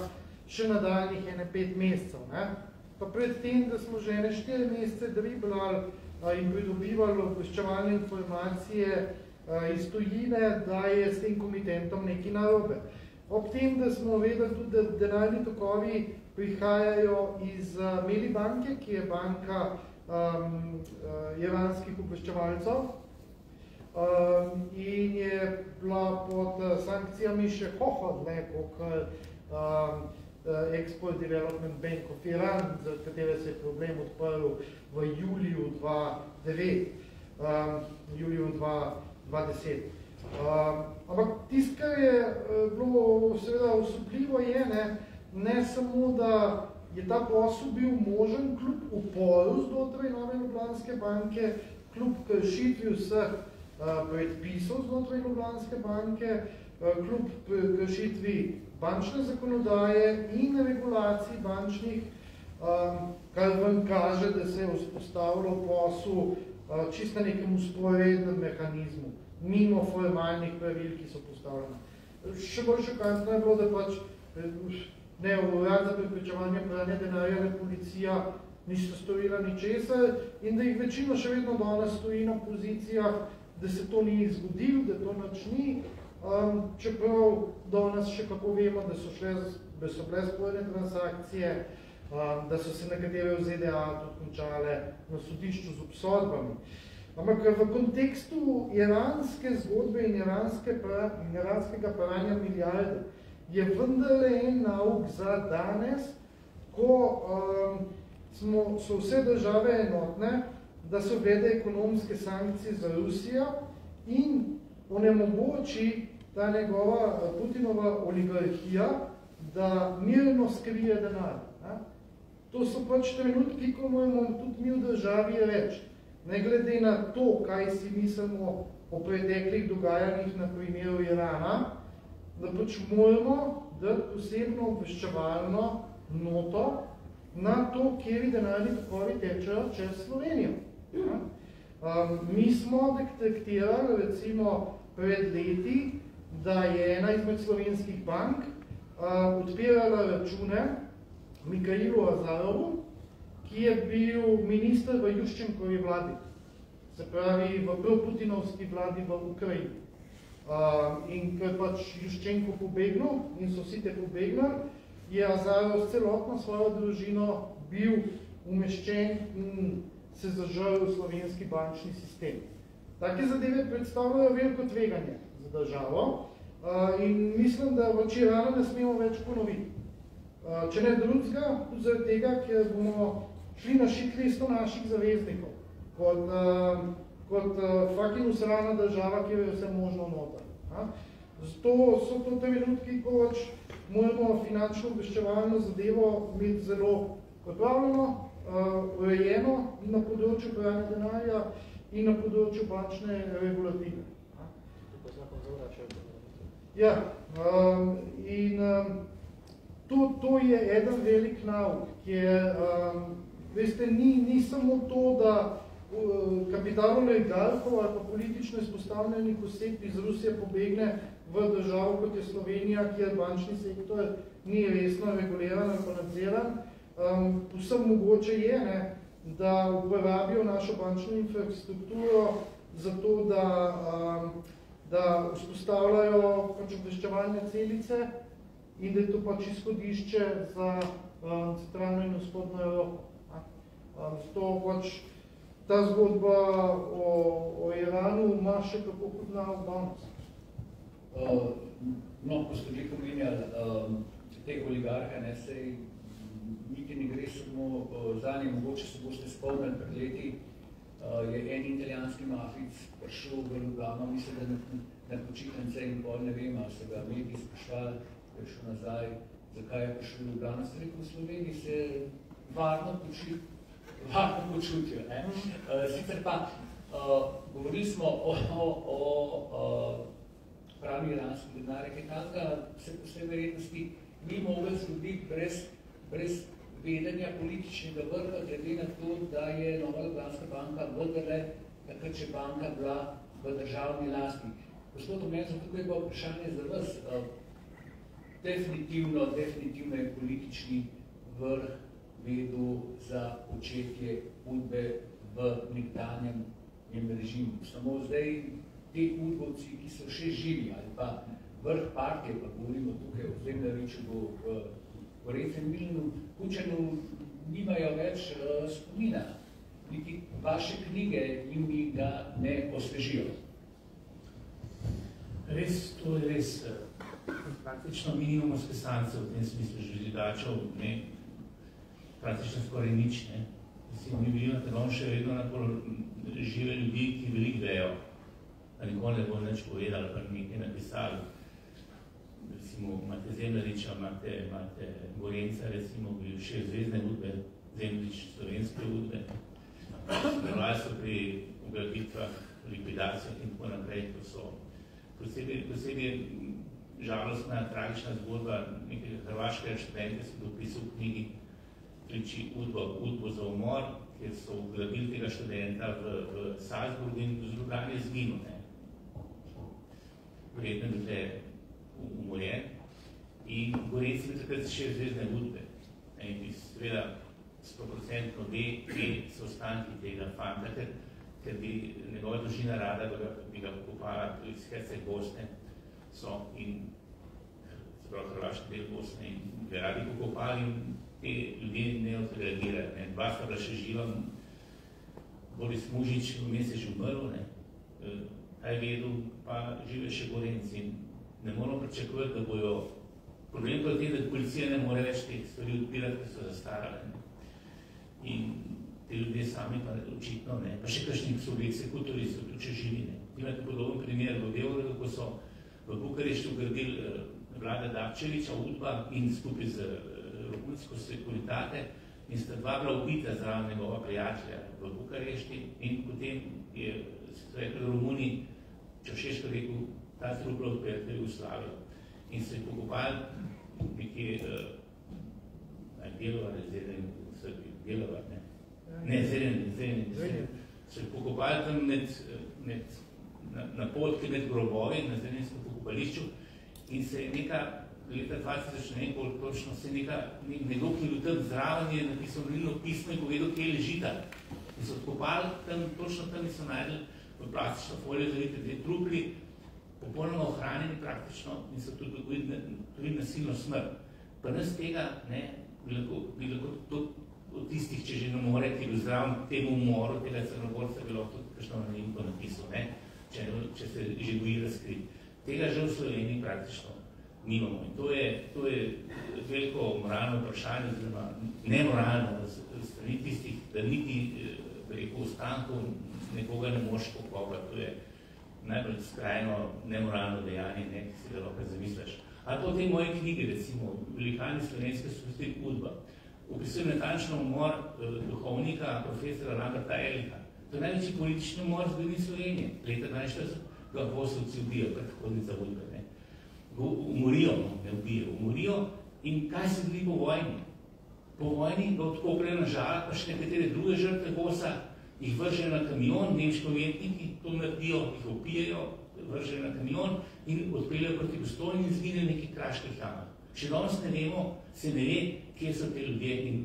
še nadaljnih 5 mesecev. Ne? Pa pred tem, da smo že 4 mesece driblali in pridobivali obveščevalne informacije iz tujine, da je s tem komitentom nekaj narobe. Ob tem, da smo vedeli tudi, da denarni tokovi prihajajo iz Medibanke, ki je banka iranskih obveščevalcev, in je bila pod sankcijami še dlje, kot Export Development Bank of Iran, za katere se je problem odprl v juliju 2009, juliju 2010. Ampak tisto, kar je bilo seveda osupljivo je, ne samo, da je ta posel bil možen kljub uporu znotraj Nove Ljubljanske banke, kljub kršitvi vseh predpisov znotraj Ljubljanske banke, kljub kršitvi bančne zakonodaje in regulacij bančnih, kar vam kaže, da se je vzpostavilo posel čisto na nekem usporednem mehanizmu, mimo formalnih pravil, ki so postavljene. Še bolj šokantno je bilo, da pač ne urad za preprečevanje pranja denarja, ne policija niso storila ničesar in da jih večino še vedno danes stoji na pozicijah, da se to ni zgodilo, da to nič ni, čeprav danes še kako vemo, da so bile sporne transakcije, da so se nekatere v ZDA tudi končale na sodišču z obsodbami. Ampak v kontekstu iranske zgodbe in iranskega pranja milijarde je vendarle en nauk za danes, ko so vse države enotne, da se uvede ekonomske sankcije za Rusijo in onemogoči ta njegova Putinova oligarhija, da mirno skrije denar. To so pač trenutki, ko moramo tudi mi v državi reči. Ne glede na to, kaj si mislimo o preteklih dogajanjih na primeru Irana, da pač moramo dati posebno obveščevalno noto na to, kjeri denarni tokovi tečejo čez Slovenijo. Mi smo detektirali recimo pred leti, da je ena izmed slovenskih bank odpirala račune Mihailu Azarovu, ki je bil minister v Juščenkovi vladi, se pravi v pro-putinovski vladi v Ukrajini. In ker pač Juščenko pobegnil in so vsi te pobegnili, je Azarov s celotno svojo družino bil umeščen in se zažrl v slovenski bančni sistem. Take zadeve predstavljajo veliko tveganje za državo in mislim, da v Iranu ne smemo več ponoviti. Če ne drugega, tudi zaradi tega, ker bomo šli na šitlisto naših zaveznikov, kot fucking usrana država, ki je vse možno noter. Zato so to trenutki, ko moramo finančno obveščevalno zadevo imeti zelo pripravljeno, urejeno na področju pranja denarja in na področju bančne regulative. Ja, in to je eden velik nauk, kjer, veste, ni samo to, da kapitalov oligarhov ali pa politično izpostavljenih oseb iz Rusije pobegne v državo, kot je Slovenija, kjer bančni sektor ni resno reguliran ali pa nadziran. Vsem mogoče je, da uporabijo našo bančno infrastrukturo zato, da vzpostavljajo pač obveščevalne celice in da je to pač izhodišče za centralno in vzhodno Evropo. Zato pač ta zgodba o Iranu ima še kako kot nauk danes. No, ko ste že pomenjali te oligarhe, sej niti ne gre samo za nje, mogoče se boste spomnili pred leti, je en italijanski mafic prišel v Ljubljano, mislim, da na počitnice in pol ne vem, ali so ga mediji sprašvali, prišel nazaj, zakaj je prišel v Ljubljano, se rekel, v Sloveniji se varno počutijo. Sicer pa, govorili smo o pravi iranski denarje, kaj tazga se po vsej verjetnosti ni mogel zgoditi brez vedenja političnega vrha, glede na to, da je Nova Ljubljanska banka vendarle, takrat če banka bila v državni lasti. Gospod Omenco, tukaj je vprašanje za vas. Definitivno je politični vrh vedel za početje udbe v nekdanjem režimu. Samo zdaj te udbovci, ki so še živi, ali pa vrh partije, pa govorimo tukaj o Zemljariču, v Recem Milnu, Kučanu, nimajo več spomina. Niti vaše knjige jim ga ne osvežijo. Res, to je res. Praktično mi nimamo spesancev, v tem smislu žvižgačev, praktično skoraj nič. Mi vidimo, da še vedno žive ljudi, ki veliko vejo, da nikoli ne bo nič povedali, pa nekaj napisali. Recimo, imate Zemljariča, imate Gorenca, recimo, še zvezdne udbe, Zemljarič slovenske udbe. Delovali so pri ugraditvah, likvidacijah in tako naprej, to so posebej žalostna, tragična zgodba nekega hrvaškega študenta, ki je dopisal v knjigi Kliči udbo za umor, kjer so ugradili tega študenta v Salzburg in z Ljubljane izginil. Verjetno je umorjen in Gorenc je takrat še zvezdne udbe. In seveda 100% ve so ostanki tega fanta, ker bi njegova družina rada, da bi ga pokopala iz Herceg Bosne, so in se pravi hrvaški del Bosne in ga radi pokopali in te ljudje ne odreagirajo. Dva sta bila še živa, Boris Mužič vmes je že umrl, kaj vedel, pa žive še Gorenc in ne moramo pričakovati, da bojo Problem pa je tem, da policija ne more več teh stvari odpirati, ker so zastarale. In te ljudje sami pa očitno ne. Pa še kakšni eksekutorji so tu če živi. Imate podoben primer v Beogradu, ko so v Bukareštu gradili Vlada Dapčevića, Udba in skupaj z Romunsko Sekuritate in sta dva bila ubita zraven njegova prijatelja v Bukarešti in potem je rekli Romuni, Čaušesku rekel, ta trup bila odprta v Jugoslavijo. In so jih pokopali nekje Delovar, Delovar, ne? Ne, Zrenjanin. So jih pokopali tam na potki med grobovi, na Zrenjaninskem pokopališču in se je neka leta 2000 nekaj točno se nekdo, ki je bil tam zraven, je napisal mlino pismo in povedal, kje ležita. In so odkopali tam, točno tam in so najdeli v plastično folijo zavite dve trupli, popolnoma ohranjeni praktično in so tudi nasilno smrt. Pa nas tega ne, bi lahko od tistih, če že ne more, ki je bil zraven temu umoru, tega Crnogorca bi lahko tudi kakšno anonimko napisal, ne, če se že boji razkriti. Tega že v Sloveniji praktično nimamo. In to je veliko moralno vprašanje, oziroma nemoralno strani tistih, da niti preko ostankov nekoga ne moš pokopljati. To je najbolj skrajno nemoralno dejanje, ne, ki si ga lahko zamisliš. Ali pa v tej moji knjigi, recimo, Velikani slovenske sovesti Udba, opisujem natančno umor duhovnika, profesora Lamberta Ehrlicha. To je največji politični umor v zgodovini Slovenije. Leta 1942 ga apostolci ubijo, predhodnica Udbe. Umorijo, ne ubijo, umorijo in kaj se zgodi po vojni? Po vojni ga odkopljajo na žalah, pa še nekatere druge žrtve Gosa, jih vržejo na kamion, nemški ujetniki to naredijo, jih opijejo, vržejo na kamion in odpeljajo proti Postojni in zgine neki kraških jamah. Še danes ne vemo, se ne ve, kje so te ljudje in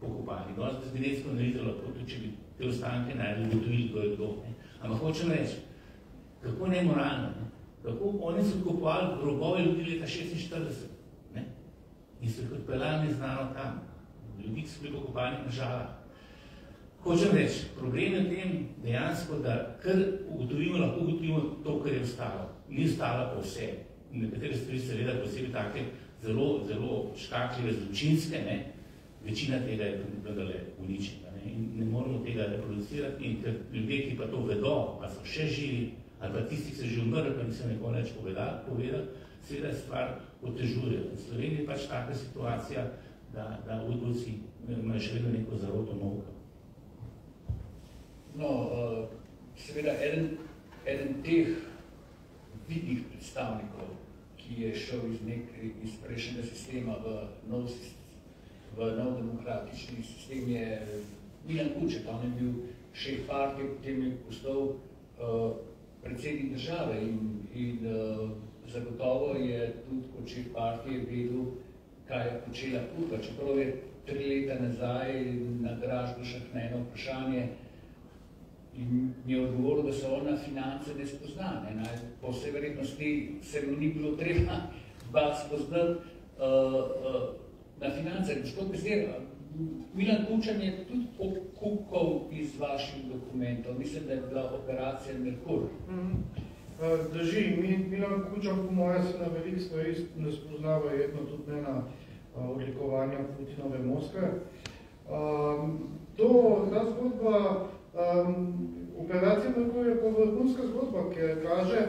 pokopali. Danes bi genetsko naredilo, če bi te ostanke najdeli, gotovili, kdo je kdo. Ampak hočem reči, kako nemoralno, ne? Kako oni so odkopali grobove ljudi leta 1946, ne? In so jih odpeljali neznano tam. Ljudi, ki so bili pokopani na žalah. Hočem reči, problem je v tem dejansko, da kar ugotovimo, lahko ugotovimo to, kar je ostalo. Ni ostalo pa vse. Nekatere stvari seveda posebej take zelo, zelo škakljive, zločinske, ne? Večina tega je vendarle uničena, ne? In ne moramo tega reproducirati. In ker ljudje, ki pa to vedo, pa so še živi, ali pa tisti, ki so že umrli, pa niso neko več povedali, seveda stvar otežuje. V Sloveniji je pač taka situacija, da udbovci imajo še vedno neko zaroto molka. No, seveda, eden teh vidnih predstavnikov, ki je šel iz prejšnjega sistema v nov demokratični sistem, je Milan Kuček. On je bil šef partije, potem je postal predsednik države in zagotovo je tudi kot šef partije vedel, kaj je počela Udba. Čeprav je 3 leta nazaj na Dražgošah na eno vprašanje in mi je odgovoril, da se on na finance ne spozna. Po vsej verjetnosti se mu ni bilo treba spoznati na finance. Gospod Bezder, Milan Kučan je tudi pokukal iz vaših dokumentov. Mislim, da je bila operacija Merkur. Drži, Milan Kučan po moje se na veliko stvari ne spoznava, jedno tudi ne na odlikovanja Putinove Moskve. Ta zgodba, operacija Merkur je pa vrhunska zgodba, ki kaže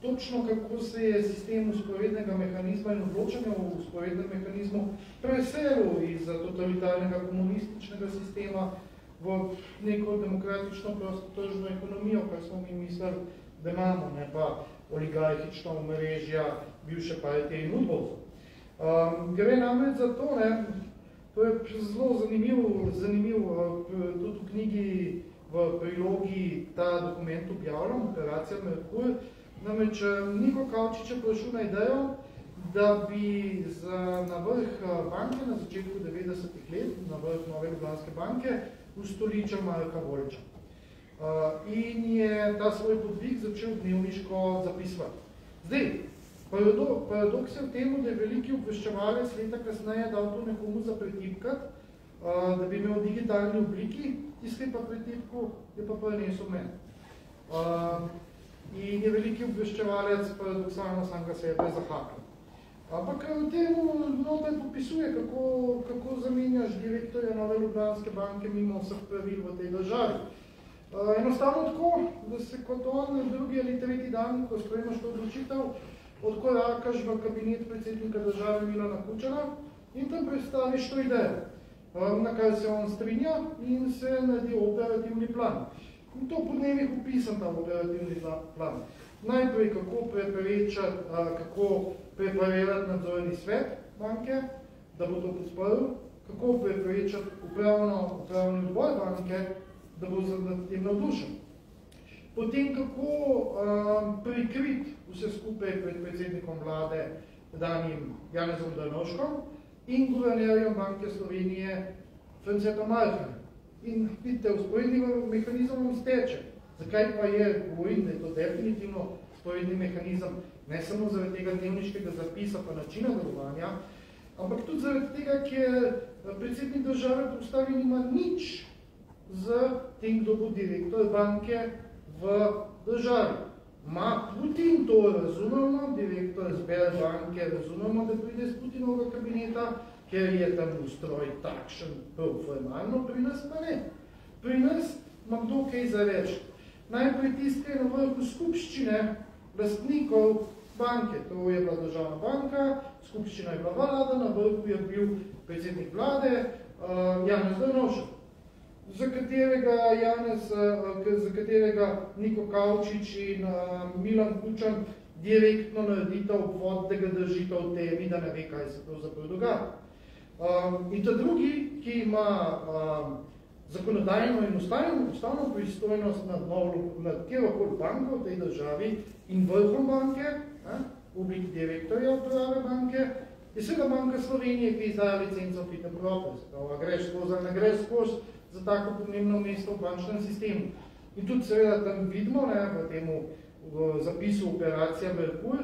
točno, kako se je sistem vzporednega mehanizma in odločanja v vzporednem mehanizmu preselil iz totalitarnega komunističnega sistema v neko demokratično prostotržno ekonomijo, kar smo mi mislili, da imamo, ne pa oligarhično omrežja bivše partije in udbovcev. Gre namreč za to, ne, to je zelo zanimiv tudi v knjigi, v prilogi ta dokument objavljam, operacija Merkur. Namreč Niko Kavčič je prišel na idejo, da bi na vrh banke na začetku 90-ih let, na vrh Nove Ljubljanske banke, ustoličil Marka Voliča. In je ta svoj podvig začel dnevniško zapisovati. Zdaj, paradoks je v tem, da je veliki obveščevalec leta kasneje dal to nekomu za pretipkati, da bi imel v digitalni obliki, tiskaj pa pretipku, je pa prenesel meni. In je veliki obveščevalec paradoksalno samega sebe zahakal. Ampak temu notaj popisuje, kako zamenjaš direktorja Nove Ljubljanske banke mimo vseh pravil v tej državi. Enostavno tako, da se kot on drugi ali tretji dan, ko sprejmaš to odločitev, odkorakaš v kabinet predsednika države Milana Kučana in tam predstaviš to idejo, na kar se on strinja in se naredi operativni plan. In to po dnevih opisam ta operativni plan. Najprej, kako preparirati nadzorni svet banke, da bo to podprl, kako preprečati upravni odbor banke, da bo nad tem navdušen. Potem, kako prikriti vse skupaj pred predsednikom vlade, danim Janezom Drnovškom in guvernerjem Banke Slovenije Francetom Martinom. In vidite, vzporedni mehanizem steče. Zakaj pa govorim, da je to definitivno vzporedni mehanizem, ne samo zaradi tega dnevniškega zapisa pa načina delovanja, ampak tudi zaradi tega, ker predsednik države postavi nima nič z tem, kdo bo direktor banke v državi. Putin to razumemo, direktor Sberbanke razumemo, da pride z Putinovega kabineta, ker je tam ustroj takšen prav formalno, pri nas pa ne. Pri nas ima kdo kaj za reči. Najprej tiste na vrhu skupščine lastnikov banke, to je bila državna banka, skupščina je bila vlada, na vrhu je bil predsednik vlade Janez Drnovšek, za katerega Niko Kavčič in Milan Kučan direktno naredita obvod, da ga držita v temi, da ne ve, kaj se pravzaprav dogaja. In ta drugi, ki ima zakonodajno in ustavno pristojnost nad kjerokoli banko v tej državi in vrhom banke, v obliki direktorja uprave banke, je seveda Banka Slovenije, ki izdaja licenco fit and proper, greš skozi ali ne greš skozi za tako pomembno mesto v bančnem sistemu. In tudi seveda tam vidimo v temu zapisu operacija Merkur,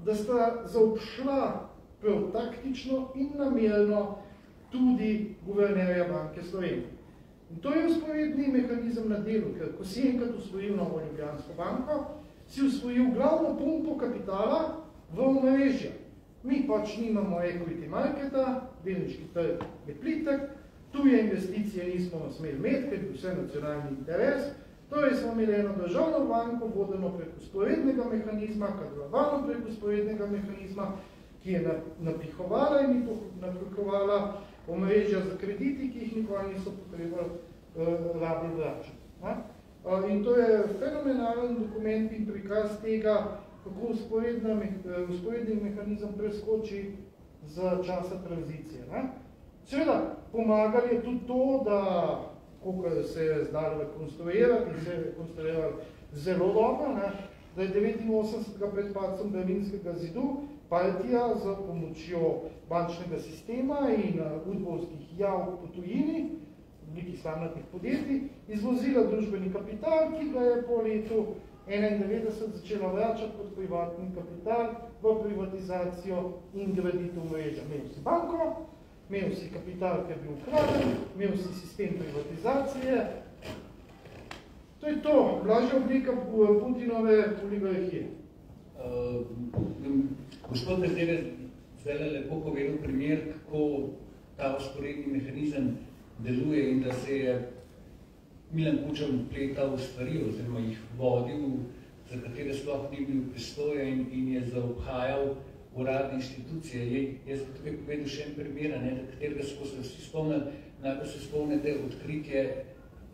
da sta zaobšla prav taktično in namerno tudi guvernerja Banke Slovenije. In to je vzporedni mehanizem na delu, ker ko si enkrat usvojil Novo Ljubljansko banko, si usvojil glavno pumpo kapitala v omrežje. Mi pač nimamo equity marketa, delniški trg je plitek, tuje investicije nismo smeli imeti, ker je vse nacionalni interes, torej smo imeli eno državno banko, vodeno preko vzporednega mehanizma, kadrovano preko vzporednega mehanizma, ki je napihovala in napihovala omrežja za krediti, ki jih nikoli niso potrebali rabili vračati. In to je fenomenalen dokument in prikaz tega, kako vzporedni mehanizem preskoči za časa tranzicije. Seveda, pomagali je tudi to, da koliko se je zdalo rekonstruirati in se je rekonstruirali zelo dobro, da je 89. pred padcem Berlinskega zidu partija z pomočjo bančnega sistema in udbovskih jav po tujini, v obliki slamnatih podjetij, izvozila družbeni kapital, ki ga je po letu 1991 začela vračati kot privatni kapital v privatizacijo in graditev mreža. Imel si banko, imel si kapital, ki je bil ukraden, imel si sistem privatizacije. To je to, blažja oblika Putinove oligarhije. Gospod Bezdelec zdaj lepo povedal primer, kako ta vzporedni mehanizem deluje in da se je Milan Kučan vpletal v stvari oziroma jih vodil, za katere sploh ni bil pristojen in je zaobhajal uradne institucije. Jaz bi tukaj povedal še en primer, na katerega smo se vsi spomnili. Najprej se spomnite odkritje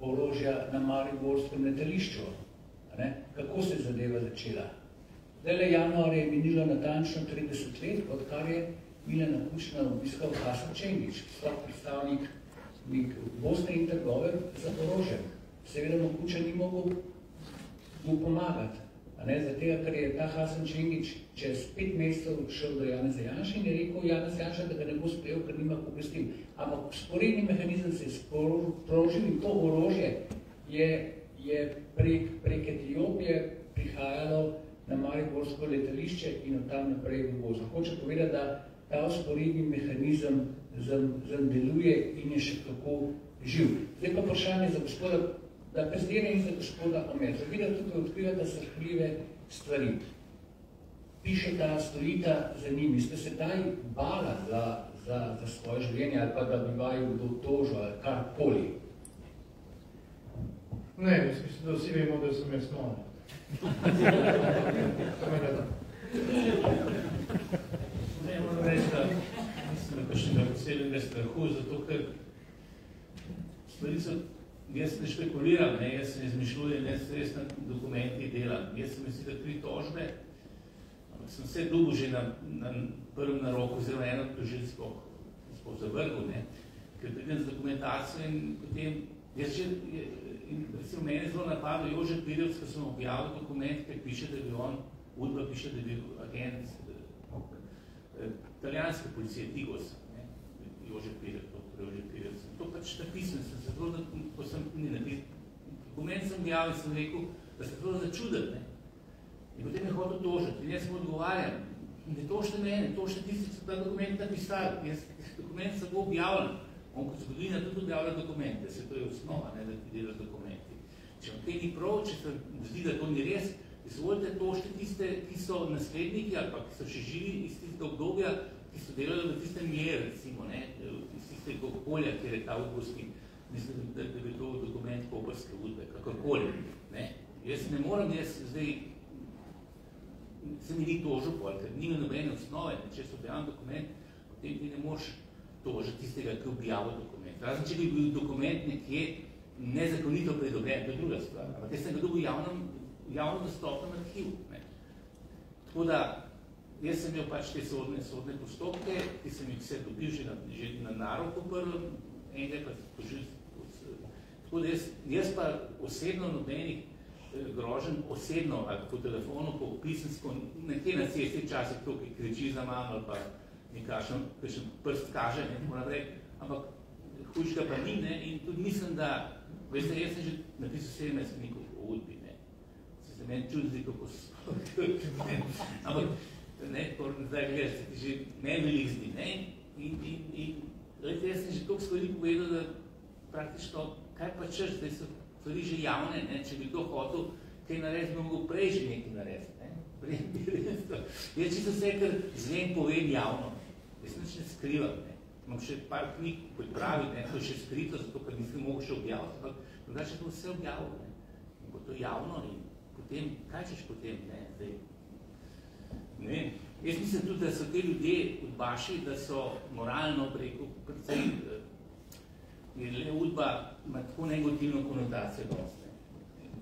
orožja na mariborskem letališču. Kako se je zadeva začela? Zdaj januar je minilo natančno 30 let, odkar je Milana Kučana obiskal Hasan Čengić, predstavnik Bosne in Trgover za orožjem. Seveda mu Kučan ni mogel mu pomagati. Zato, ker je ta Hasan Čengić čez 5 mesecev šel do Janeza Janše in je rekel Janez Janša, da ga ne bo sprejel, ker nima pooblastil. Ampak vzporedni mehanizem se je sprožil in to orožje je prek Etiopije prihajalo na mariborsko letališče in od tam naprej v Bosno. Hoče povedati, da ta vzporedni mehanizem deluje in je še kako živ. Zdaj pa vprašanje za gospoda Bezdela in za gospoda Omerza. Vidite, tukaj odkrivate srhljive stvari. pišeta, stojita za njimi. Ste se daj bala za svoje življenje ali pa da bi vaju kdo tožil ali karkoli? Ne, mislim, da vsi vemo, da sem jaz malo. Ne, moram reči, da mislim, da še posebnega strahu, zato ker stvari so, jaz ne špekuliram, ne, jaz se izmišljujem, jaz res na dokumenti delam. Jaz sem mislil, da 3 tožbe, ampak sem vse dolgo že na prvem naroku, oziroma eno tožilstvo zavrgel, ne, ker pridem z dokumentacijo in potem, jaz že, recimo mene zelo napadlo Jože Pirjevc, ko sem objavil dokument, ker piše, da bi on, Udba piše, da bi agent italijanske policije, Tigos, ne, Jože Pirjevc. To pač napisano, sem se zelo, ko sem dokument sem objavil, sem rekel, da se zelo začudil, ne. In potem je hotel tožiti. In jaz sem odgovarjam, ne tožite mene, tožite tisti, ki so ta dokument napisali. Jaz dokument sem bo objavljen. On kot zgodovina tudi objavlja dokumente, se to je osnova, ne, da ti delaš dokumenti. Če vam kaj ni prav, če se zdi, da to ni res, izvolite tožite tiste, ki so nasledniki ali pa ki so še živi iz tistega obdobja, ki so delali v tistem miru, recimo, ne, iz tistega okolja, kjer je ta udbovski, mislim, da bi to dokument koprske udbe, kakorkoli, ne. Jaz ne moram, jaz zdaj, se mi ni tožil pol, ker nima nobene osnove, ne, če so objavljen dokument, potem ti ne moreš tožiti tistega, ki objavil dokument. Razen, če bi bil dokument nekje nezakonito pridobljen, to je druga stvar, ampak jaz sem ga dobil javno dostopnem arhivu, ne. Tako da, jaz sem imel pač te sodne postopke, ki sem jih vse dobil že na naroku prvem, enega pa tožil. Tako da jaz pa osebno nobenih groženj, osebno ali po telefonu, po pisensko, nekje na cesti včasih to, ki kriči za mamo ali pa nekakšen prst kaže, ne, tako naprej, ampak hujšega pa ni, ne, in tudi mislim, da, veste, jaz sem že napisal 17 knjigov o udbi, ne, se meni čudi, kako so, ampak, ne, ko zdaj gledaš, se ti že nevelik zdi, ne, in jaz sem že toliko stvari povedal, da praktično, kaj pa češ, zdaj so stvari že javne, ne, če bi kdo hotel kaj narediti, bi mogel prej že nekaj narediti, ne, jaz čisto vse, ker zvem povem javno, jaz nič ne skrivam, ne, imam še par knjig pripraviti, ne, to je še skrito, zato ker nisem mogel še objaviti, ampak drugače to vse objavil, ne, in bo to javno in potem, kaj češ potem, ne, zdaj, ne vem, jaz mislim tudi, da so te ljudje udbaši, da so moralno preko, predvsej, jer le udba ima tako negativno konotacijo dosti.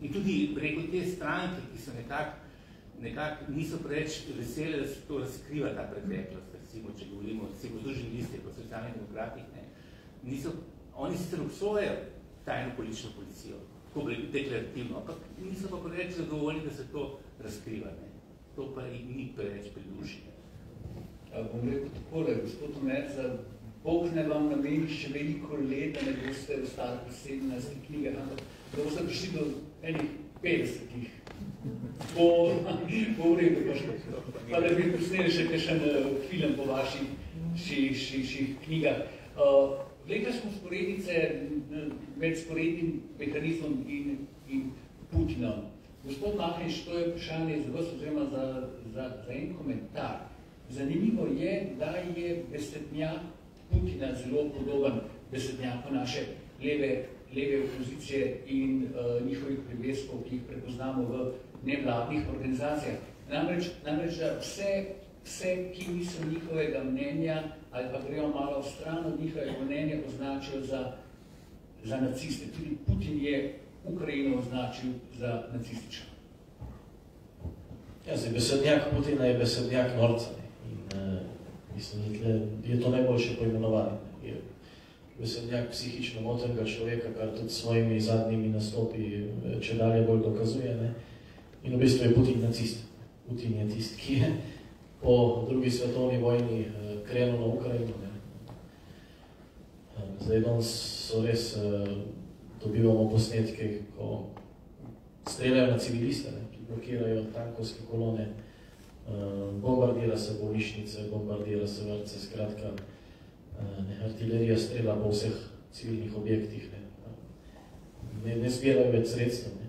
In tudi preko te stranke, ki so nekako niso preveč vesele, da se to razkriva ta preteklost, recimo, če govorimo o Združenih listih, o socialnih demokratih, ne, oni sicer obsojajo tajno politično policijo, tako deklarativno, ampak niso pa preveč zadovoljni, da se to razkriva, ne. To pa ni preveč pri duši. Bom rekel takole, gospod Omerza, Bog ne vam nameni še veliko let, da ne boste ostali v 17 knjigah, ampak da boste prišli do enih 50-ih. Po vredu, pa da bi posneli še kakšen film po vaših knjigah. Vlekli smo sporednice med sporednim mehanizmom in Putinom. Gospod Mahnič, to je vprašanje za vas, oziroma za en komentar. Zanimivo je, da je besednjak Putina zelo podoben besednjaku naše leve opozicije in njihovih priveskov, ki jih prepoznamo v nevladnih organizacijah. Namreč, da vse, ki niso njihovega mnenja ali pa grejo malo v stran od njihovega mnenja, označijo za naciste. Tudi Putin je Ukrajino označil za nacistično. Ja, zdaj, besednjak Putina je besednjak norca. Mislim, je to najboljše poimenovanje. Je besednjak psihično motenega človeka, kar tudi s svojimi zadnjimi nastopi če dalje bolj dokazuje. Ne? In v bistvu je Putin nacist. Putin je tist, ki je po drugi svetovni vojni krenil na Ukrajino. Ne? Zdaj danes so res, dobivamo posnetke, ko streljajo na civiliste, ne? Ki blokirajo tankovske kolone, bombardira se bolnišnice, bombardira se vrtce, skratka, artilerija strela po vseh civilnih objektih, ne zbirajo več sredstev. Ne.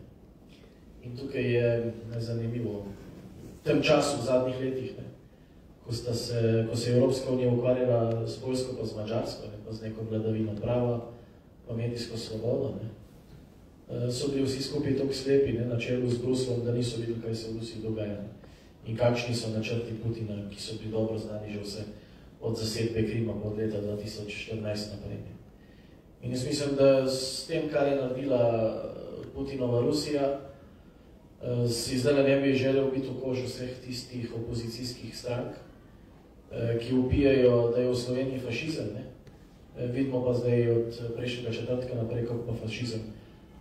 In tukaj je zanimivo, tem času, v zadnjih letih, ne, ko se je Evropska unija ukvarjala s Poljsko pa z Mađarsko, ne, pa z neko vladavino prava, pa medijsko svobodo, ne, so bili vsi skupaj toliko slepi, ne, na čelu z Bruslom, da niso videli, kaj se v Rusiji dogaja, ne, in kakšni so načrti Putina, ki so bili dobro znani že vse od zasedbe Krima od leta 2014 naprej. In jaz mislim, da s tem, kar je naredila Putinova Rusija, si zdaj ne bi želel biti v kožu vseh tistih opozicijskih strank, ki upijajo, da je v Sloveniji fašizem. Ne? Vidimo pa zdaj od prejšnjega četrtka naprej, kako pa fašizem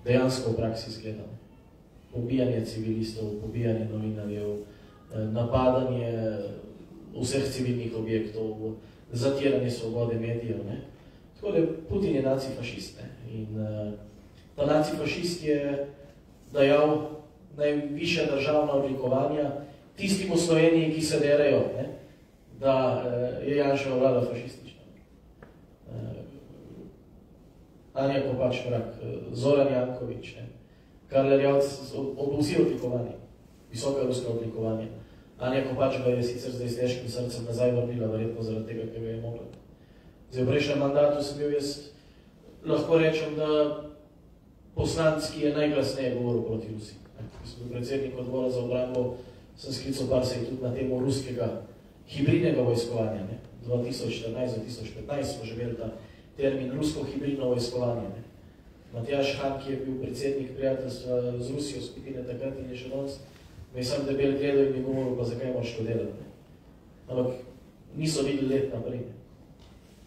dejansko v praksi izgleda. Pobijanje civilistov, pobijanje novinarjev, napadanje vseh civilnih objektov, zatiranje svobode medijev. Ne? Tako da Putin je nacifašist. In ta nacifašist je dajal najvišja državna odlikovanja tistim v Sloveniji, ki se derajo, ne? Da je Janševa vlada fašistična. Anja Kopač Mrak, Zoran Janković, Karl Erjavc, vsi odlikovanja, visoka ruska odlikovanja. Anja Kopač ga je sicer zdaj s težkim srcem nazaj vrnila, verjetno zaradi tega, ker ga je mogla. Zdaj, v prejšnjem mandatu sem bil jaz, lahko rečem, da poslanec, ki je najglasneje govoril proti Rusiji. Ko sem bil predsednik odbora za obrambo, sem sklical par sej tudi na temo ruskega hibridnega vojskovanja. 2014-2015 smo že imeli ta termin rusko hibridno vojskovanje. Matjaž Han, ki je bil predsednik prijateljstva z Rusijo skupine takrat in je še danes, me je sam debel gledal in mi govoril, pa zakaj moraš to delati. Ampak niso videli let naprej.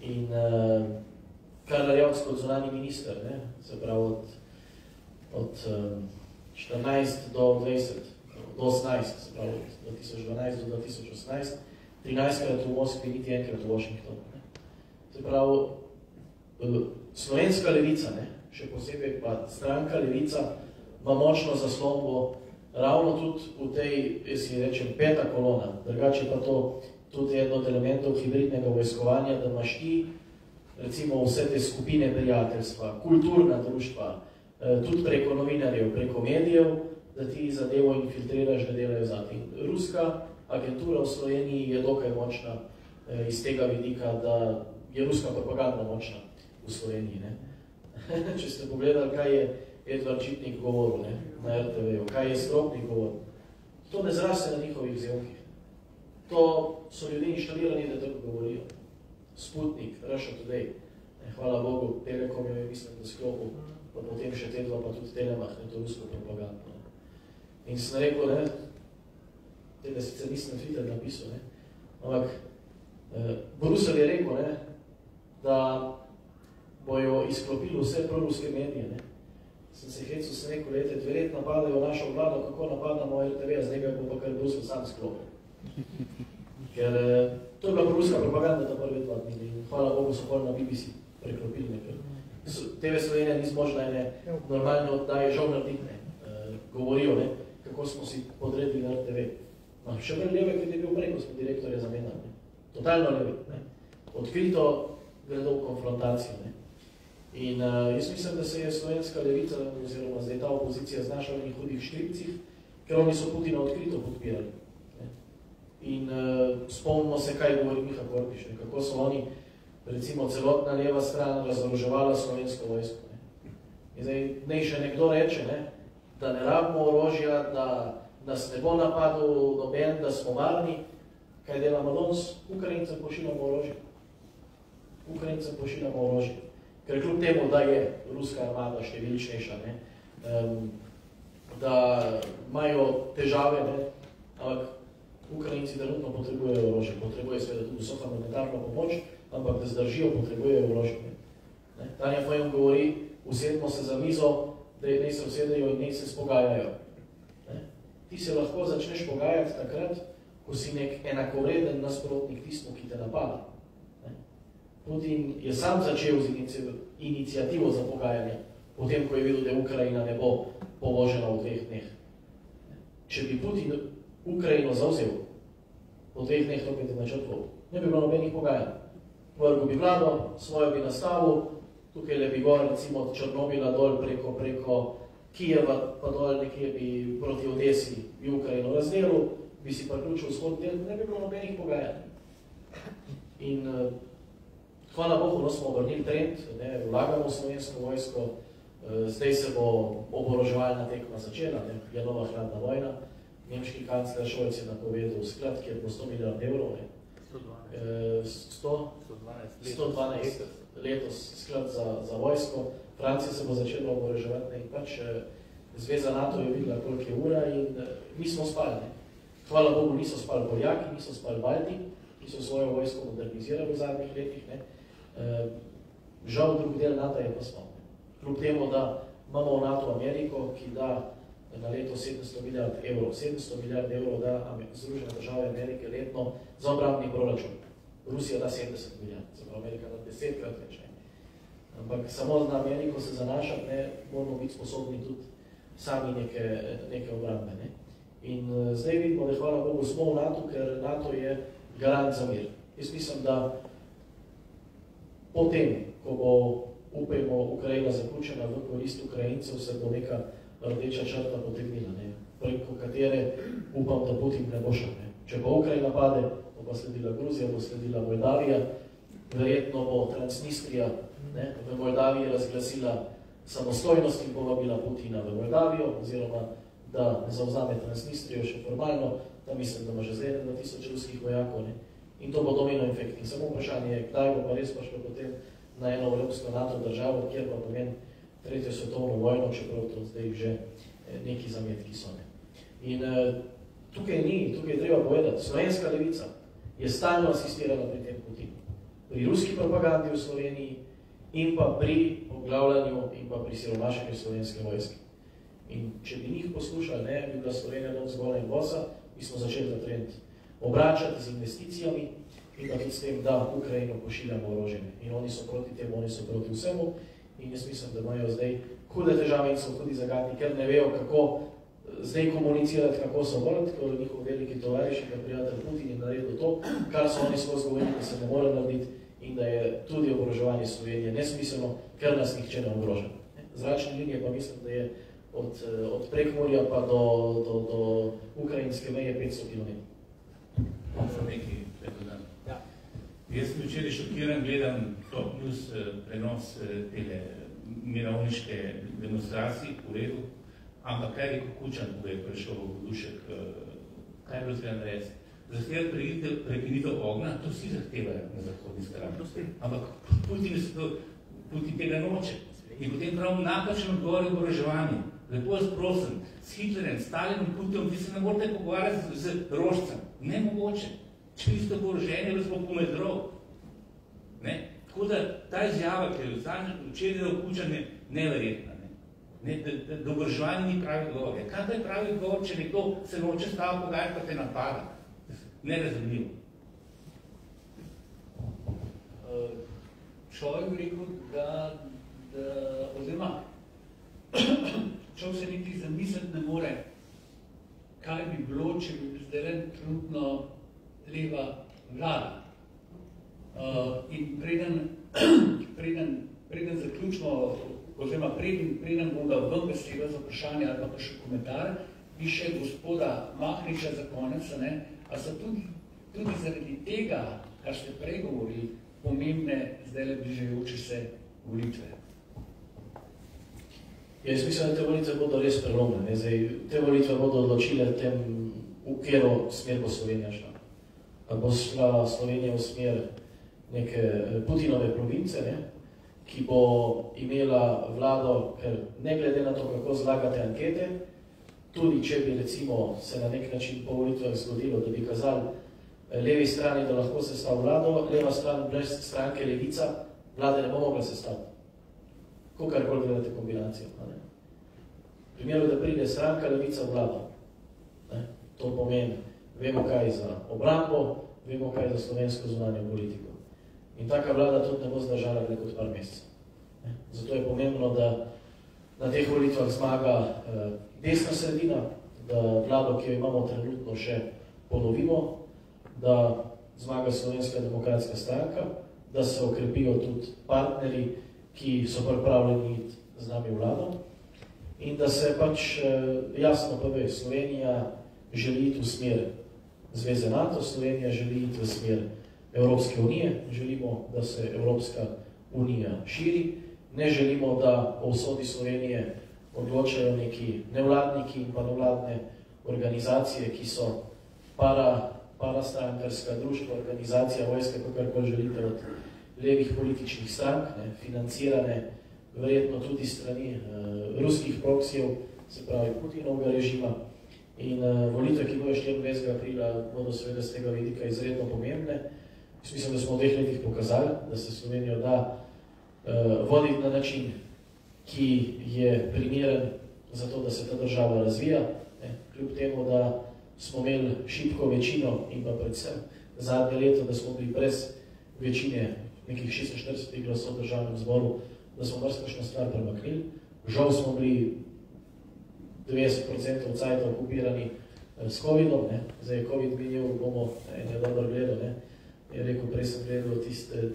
In Karl Erjavc kot zunanji minister, se pravi od 14 do 20, do 18, se pravi od 2012 do 2018, 13krat v Moskvi, niti enkrat v Washingtonu. Se pravi, slovenska levica, še posebej pa stranka Levica, ima močno zaslombo ravno tudi v tej, jaz si rečem, peta kolona, drugače pa to tudi eno od elementov hibridnega vojskovanja, da imaš ti, recimo, vse te skupine prijateljstva, kulturna društva, tudi preko novinarjev, preko medijev, da ti zadevo infiltriraš, da delajo zate. Ruska agentura v Sloveniji je dokaj močna iz tega vidika, da je ruska propaganda močna v Sloveniji. Če ste pogledali, kaj je Edvard Čitnik govoril na RTV-ju, kaj je Stropnik govoril, to ne zraste na njihovih vzevkih. To so ljudje inštalirani, da tako govorijo. Sputnik, Russia Today, hvala Bogu, Telekom je, mislim, da sklopil, pa potem še Tedva, pa tudi Telemach, to rusko propagando. In sem rekel, tega sicer nisem na Twitter napisal, ampak Brusel je rekel, da bojo izklopili vse proruske medije. Sem se hecel, sem rekel, lete, 2 let napadajo našo vlado, kako napadamo RTV, zdaj ga bo pa kar Brusel sam sklopil. Ker to je bila proruska propaganda ta prvi 2 dni in hvala Bogu so bolj na BBC preklopili, ker TV Slovenija ni zmožna normalne oddaje žal narediti, govorijo, kako smo si podredili na RTV. Še bolj leve, kot je bil prej, ko smo direktorje zamenjali. Totalno leve. Odkrito gredo v konfrontacijo. In jaz mislim, da se je slovenska levica, oziroma zdaj ta opozicija znašla v hudih škripcih, ker oni so Putina odkrito podpirali. In spomnimo se, kaj govori Miha Korpiš, kako so oni, recimo celotna leva stran, razoroževala slovensko vojsko. In zdaj naj še nekdo reče, da ne rabimo orožja, da nas ne bo napadel noben, da smo varni. Kaj delamo danes? Ukrajincem pošiljamo orožje. Ukrajincem pošiljamo orožje. Ker kljub temu, da je ruska armada številčnejša, da imajo težave, ampak Ukrajinci trenutno potrebujejo orožje, potrebujejo seveda tudi vso humanitarno pomoč, ampak da zdržijo, potrebujejo orožje. Tanja Fajon govori, usedimo se za mizo, da naj se usedejo in naj se spogajajo. Ti se lahko začneš pogajati takrat, ko si nek enakovreden nasprotnik tistmu, ki te napada. Putin je sam začel z inicijativo za pogajanje, potem, ko je videl, da Ukrajina ne bo povožena v 2 dneh. Če bi Putin Ukrajino zavzel, po 2 dneh to bi te načrtval, ne bi bilo nobenih pogajanj. Vrgu bi vlado, svojo bi nastavil, tukaj le bi gor, recimo od Črnobila dol preko Kijeva, pa dol nekje bi proti Odesi bi Ukrajino razdelil, bi si priključil vzhodni del, ne bi bilo nobenih pogajanj. In hvala Bogu, smo obrnili trend, vlagamo v slovensko vojsko, zdaj se bo oboroževalna tekma začela, je nova hladna vojna. Nemški kancler Scholz je napovedal sklad, kjer bo 100 milijard evrov, 112 letos sklad za vojsko. Francija se bo začela oboroževati in pač Zveza NATO je videla, koliko je ura in mi smo spali. Hvala Bogu, niso spali Poljaki, niso spali Balti, ki so svojo vojsko modernizirali v zadnjih letih. Žal drugi del NATO je pa spal. Kljub temu, da imamo v NATO Ameriko, ki da na leto 700 milijard evrov. 700 milijard evrov da Združene države Amerike letno za obrambni proračun. Rusija da 70 milijard, zato Amerika da 10-krat več. Ampak samo na Ameriko se zanašati, moramo biti sposobni tudi sami neke obrambe. In zdaj vidimo, da hvala Bogu smo v NATO, ker NATO je garant za mir. Jaz mislim, da potem, ko bo, upajmo, Ukrajina zaključena v korist Ukrajincev, se bo neka rdeča črta potegnila, preko katere upam, da Putin ne bo šel. Če pa Ukrajina pade, bo pa sledila Gruzija, bo sledila Moldavija, verjetno bo Transnistrija v Moldaviji razglasila samostojnost in povabila Putina v Moldavijo, oziroma da zavzame Transnistrijo še formalno, da mislim, da ima že zdaj 2000 ruskih vojakov. In to bo domino efekt. In samo vprašanje je, kdaj bo pa res pa šlo potem na eno evropsko NATO državo, kjer pa pomeni tretjo svetovno vojno, čeprav to zdaj že neki zametki so. In tukaj treba povedati, slovenska levica je stalno asistirala pri tem Putinu. Pri ruski propagandi v Sloveniji in pa pri obglavljanju in pa pri siromašenju slovenske vojske. In če bi njih poslušali, bi bila Slovenija dom zgola in bosa, bi smo začeli ta trend obračati z investicijami in da tudi s tem, da Ukrajino pošiljamo orožje. In oni so proti temu, oni so proti vsemu. In jaz mislim, da imajo zdaj hude težave in so hudi zagatni, ker ne vejo, kako zdaj komunicirati, kako so vrti, ko njihov veliki tovariš in prijatelj Putin je naredil to, kar so oni skozi govorili, da se ne more narediti in da je tudi oboroževanje Slovenije nesmiselno, ker nas nihče ne ogroža. Zračne linije pa mislim, da je od Prekmurja pa do ukrajinske meje 500 km. Jaz sem včeraj šokiran, gledam Top News prenos tele mirovniške demonstracije v redu, ampak kaj je Kukučan, ko je prišel v Dušek, kaj je bilo treba narediti? Zahtevati prekinitev ognja, to vsi zahtevajo na zahodni strani. Ampak Putin tega noče. In potem prav napačen odgovor je oboroževanje. Lepo jaz prosim, s Hitlerjem, Stalinom, Putinom, vi se ne morate pogovarjati z rožcem. Nemogoče. Če isto oboroženje, da smo pomedrov. Tako da ta izjava, ki je včeraj Kukučan, je neverjetna. Da oboroževanje ni pravi odgovor. Kaj je pravi odgovor, če nekdo se noče stava pogajati, pa te napada? Nerazumljivo. Človek bi rekel, oziroma človek se niti zamisliti ne more, kaj bi bilo, če bi zdaj trenutno leva vlada. In preden zaključno, oziroma preden bom dal ven besedo za vprašanje ali pa še komentar, bi še gospoda Mahniča za konec, a so tudi zaradi tega, kar ste prej govorili, pomembne zdaj bližajoče se volitve. Jaz mislim, da te volitve bodo res prelomne. Te volitve bodo odločile tem, v katero smer bo Slovenija šla. Bo šla Slovenija v smer neke Putinove province, ki bo imela vlado, ker ne glede na to, kako zlagate ankete, tudi če bi recimo se na nek način po volitvah zgodilo, da bi kazali levi strani, da lahko sestav vlado, leva stran brez stranke Levica, vlade ne bo mogla sestaviti. Kakorkoli gledate kombinacijo. V primeru, da pride stranka Levica v vlado, to pomeni, vemo kaj za obrambo, vemo kaj za slovensko zunanjo politiko. In taka vlada tudi ne bo zdržala nekaj kot par mesecev. Zato je pomembno, da na teh volitvah zmaga desna sredina, da vlado, ki jo imamo trenutno še ponovimo, da zmaga Slovenska demokratska stranka, da se okrepijo tudi partnerji, ki so pripravljeni iti z nami vlado in da se pač jasno pove, Slovenija želi iti v smer zveze NATO, Slovenija želi iti v smer Evropske unije, želimo, da se Evropska unija širi, ne želimo, da o usodi Slovenije odločajo neki nevladniki in pa nevladne organizacije, ki so parastrankarska društva, organizacija, vojska, kakorkoli želite, od levih političnih strank, financirane verjetno tudi strani ruskih proksijev, se pravi Putinovega režima. In volitve, ki bojo 24. aprila, bodo seveda z tega vidika izredno pomembne. Mislim, da smo v 2 letih pokazali, da se Slovenijo da voditi na način, ki je primeren za to, da se ta država razvija. Kljub temu, da smo imeli šibko večino in pa predvsem zadnje leto, da smo bili brez večine nekih 46 glasov v državnem zboru, da smo marsikakšno stvar premaknili. Žal smo bili 90% cajta okupirani s COVID-om. Zdaj je COVID minil, bomo en je dobro gledal. Je rekel, prej sem gledal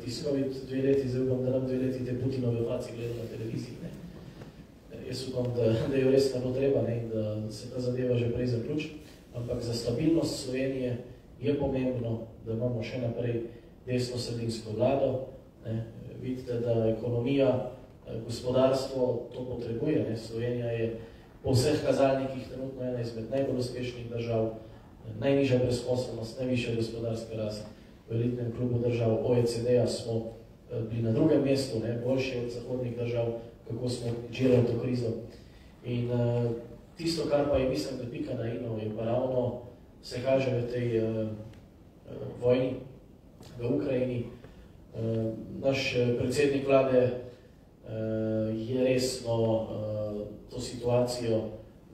tisti COVID 2 leti, zdaj upam, da nam 2 leti te Putinove faci gledal na televiziji. Jaz upam, da jo res ne bo treba in da se ta zadeva že prej zaključi. Ampak za stabilnost Slovenije je pomembno, da imamo še naprej desno-sredinsko vlado. Vidite, da ekonomija, gospodarstvo to potrebuje. Slovenija je po vseh kazalnikih trenutno ena izmed najbolj uspešnih držav, najnižja brezposelnost, najvišja gospodarska rast. V elitnem klubu držav OECD-a smo bili na 2. mestu, boljši od zahodnih držav, kako smo žirali to krizo. In tisto, kar pa je, mislim, da pika na ino, je pa ravno se kaže v tej vojni v Ukrajini. Naš predsednik vlade je resno to situacijo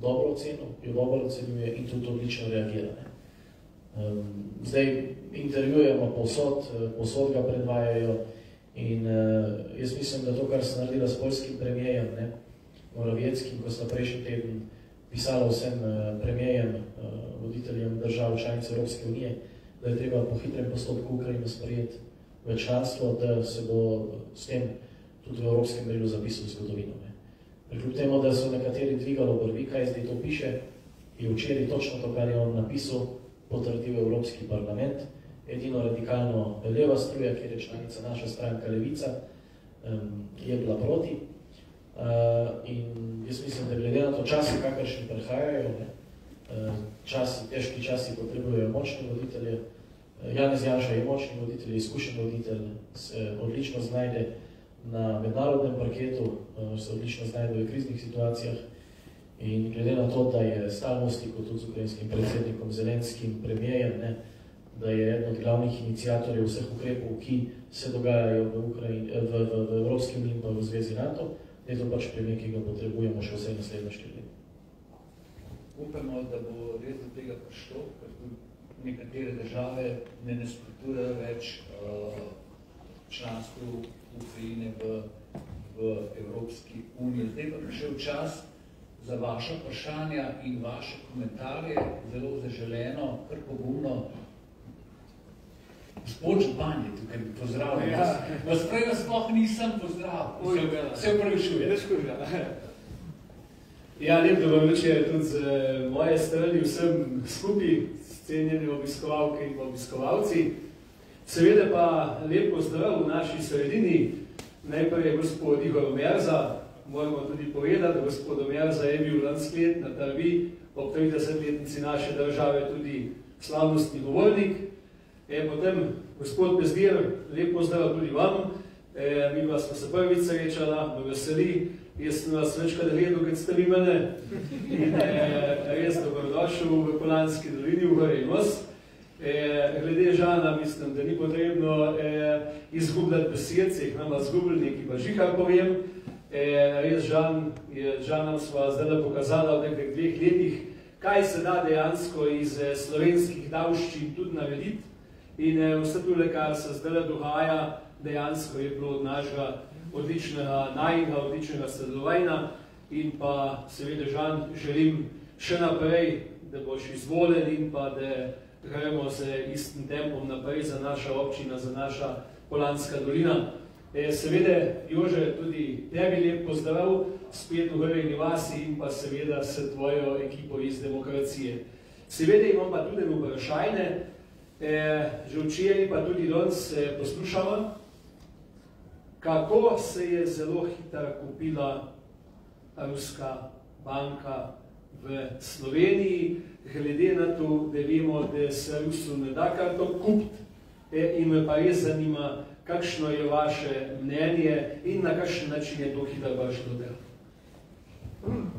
dobro ocenil, jo dobro ocenjuje in tudi odlično reagira. Zdaj intervjujemo povsod ga predvajajo in jaz mislim, da to, kar se naredila s poljskim premijejem, Morawieckim, ko sta prejšnji teden pisala vsem premijejem, voditeljem držav članic Evropske unije, da je treba po hitrem postopku Ukrajino sprejeti v članstvo, da se bo s tem tudi v evropskem merilu zapisal zgodovino. Kljub temu, da so nekateri dvigali obrvi, kaj zdaj to piše, je včeraj točno to, kar je on napisal, potrdil Evropski parlament. Edino radikalno leva struja, kjer je članica naša stranka Levica, je bila proti. In jaz mislim, da glede na to časi, kakršni prihajajo, težki časi potrebujejo močne voditelje. Janez Janša je močni voditelj, izkušen voditelj, se odlično znajde na mednarodnem parketu, se odlično znajde v kriznih situacijah. In glede na to, da je stalno v stiku tudi z ukrajinskim predsednikom Zelenskim, premijejem, da je eden od glavnih iniciatorjev vseh ukrepov, ki se dogajajo v Evropski uniji in pa v Zvezi NATO, je to pač premijer, ki ga potrebujemo še vse naslednje 4 leta. Upamo, da bo res do tega prišlo, ker tudi nekatere države ne nasprotujejo več članstvu Ukrajine v Evropski uniji. Zdaj pa prišel čas za vaše vprašanja in vaše komentarje, zelo zaželeno, kar pogumno. Gospod Župan je tukaj, pozdravljam vas. Vas prej vas sploh nisem pozdravil. Se upravičuje. Ja, lep dober večer tudi z moje strani vsem skupaj, cenjeni obiskovalke in obiskovalci. Seveda pa lep pozdrav v naši sredini. Najprej je gospod Igor Merza. Moramo tudi povedati, da gospod Merza je bil lansko let na Trbi ob 30-letnici naše države tudi slavnostni govornik. Potem gospod Bezdir, lep pozdrav tudi vam. Mi vas smo se prvič srečala, me veseli. Jaz sem vas večkrat gledal, kad ste vi mene. In res dobrodošel v Polanski dolini, v Gori Nos. Glede Žana, mislim, da ni potrebno izgubljati besed, se jih nama zgubili, neki pa žihar povem. Res Žanom sva zdaj pokazala v nekaj 2 letih, kaj se da dejansko iz slovenskih davščin tudi narediti. In vse tole, kar se zdaj dogaja, dejansko je bilo od našega odličnega sodelovanja. In pa seveda Žan želim še naprej, da boš izvoljen in pa da gremo z istim tempom naprej za naša občina, za naša Polanska dolina. Seveda, Jože, tudi tebi lep pozdrav spet v Gorjeni vasi in pa seveda s tvojo ekipo iz Demokracije. Seveda imam pa tudi vprašanje, že včeraj pa tudi danes poslušamo, kako se je zelo hitro kupila ruska banka v Sloveniji, glede na to, da vemo, da se Rusu ne da kar to kupiti, in me pa res zanima, kakšno je vaše mnenje in na kakšen način je to hitro prišlo del.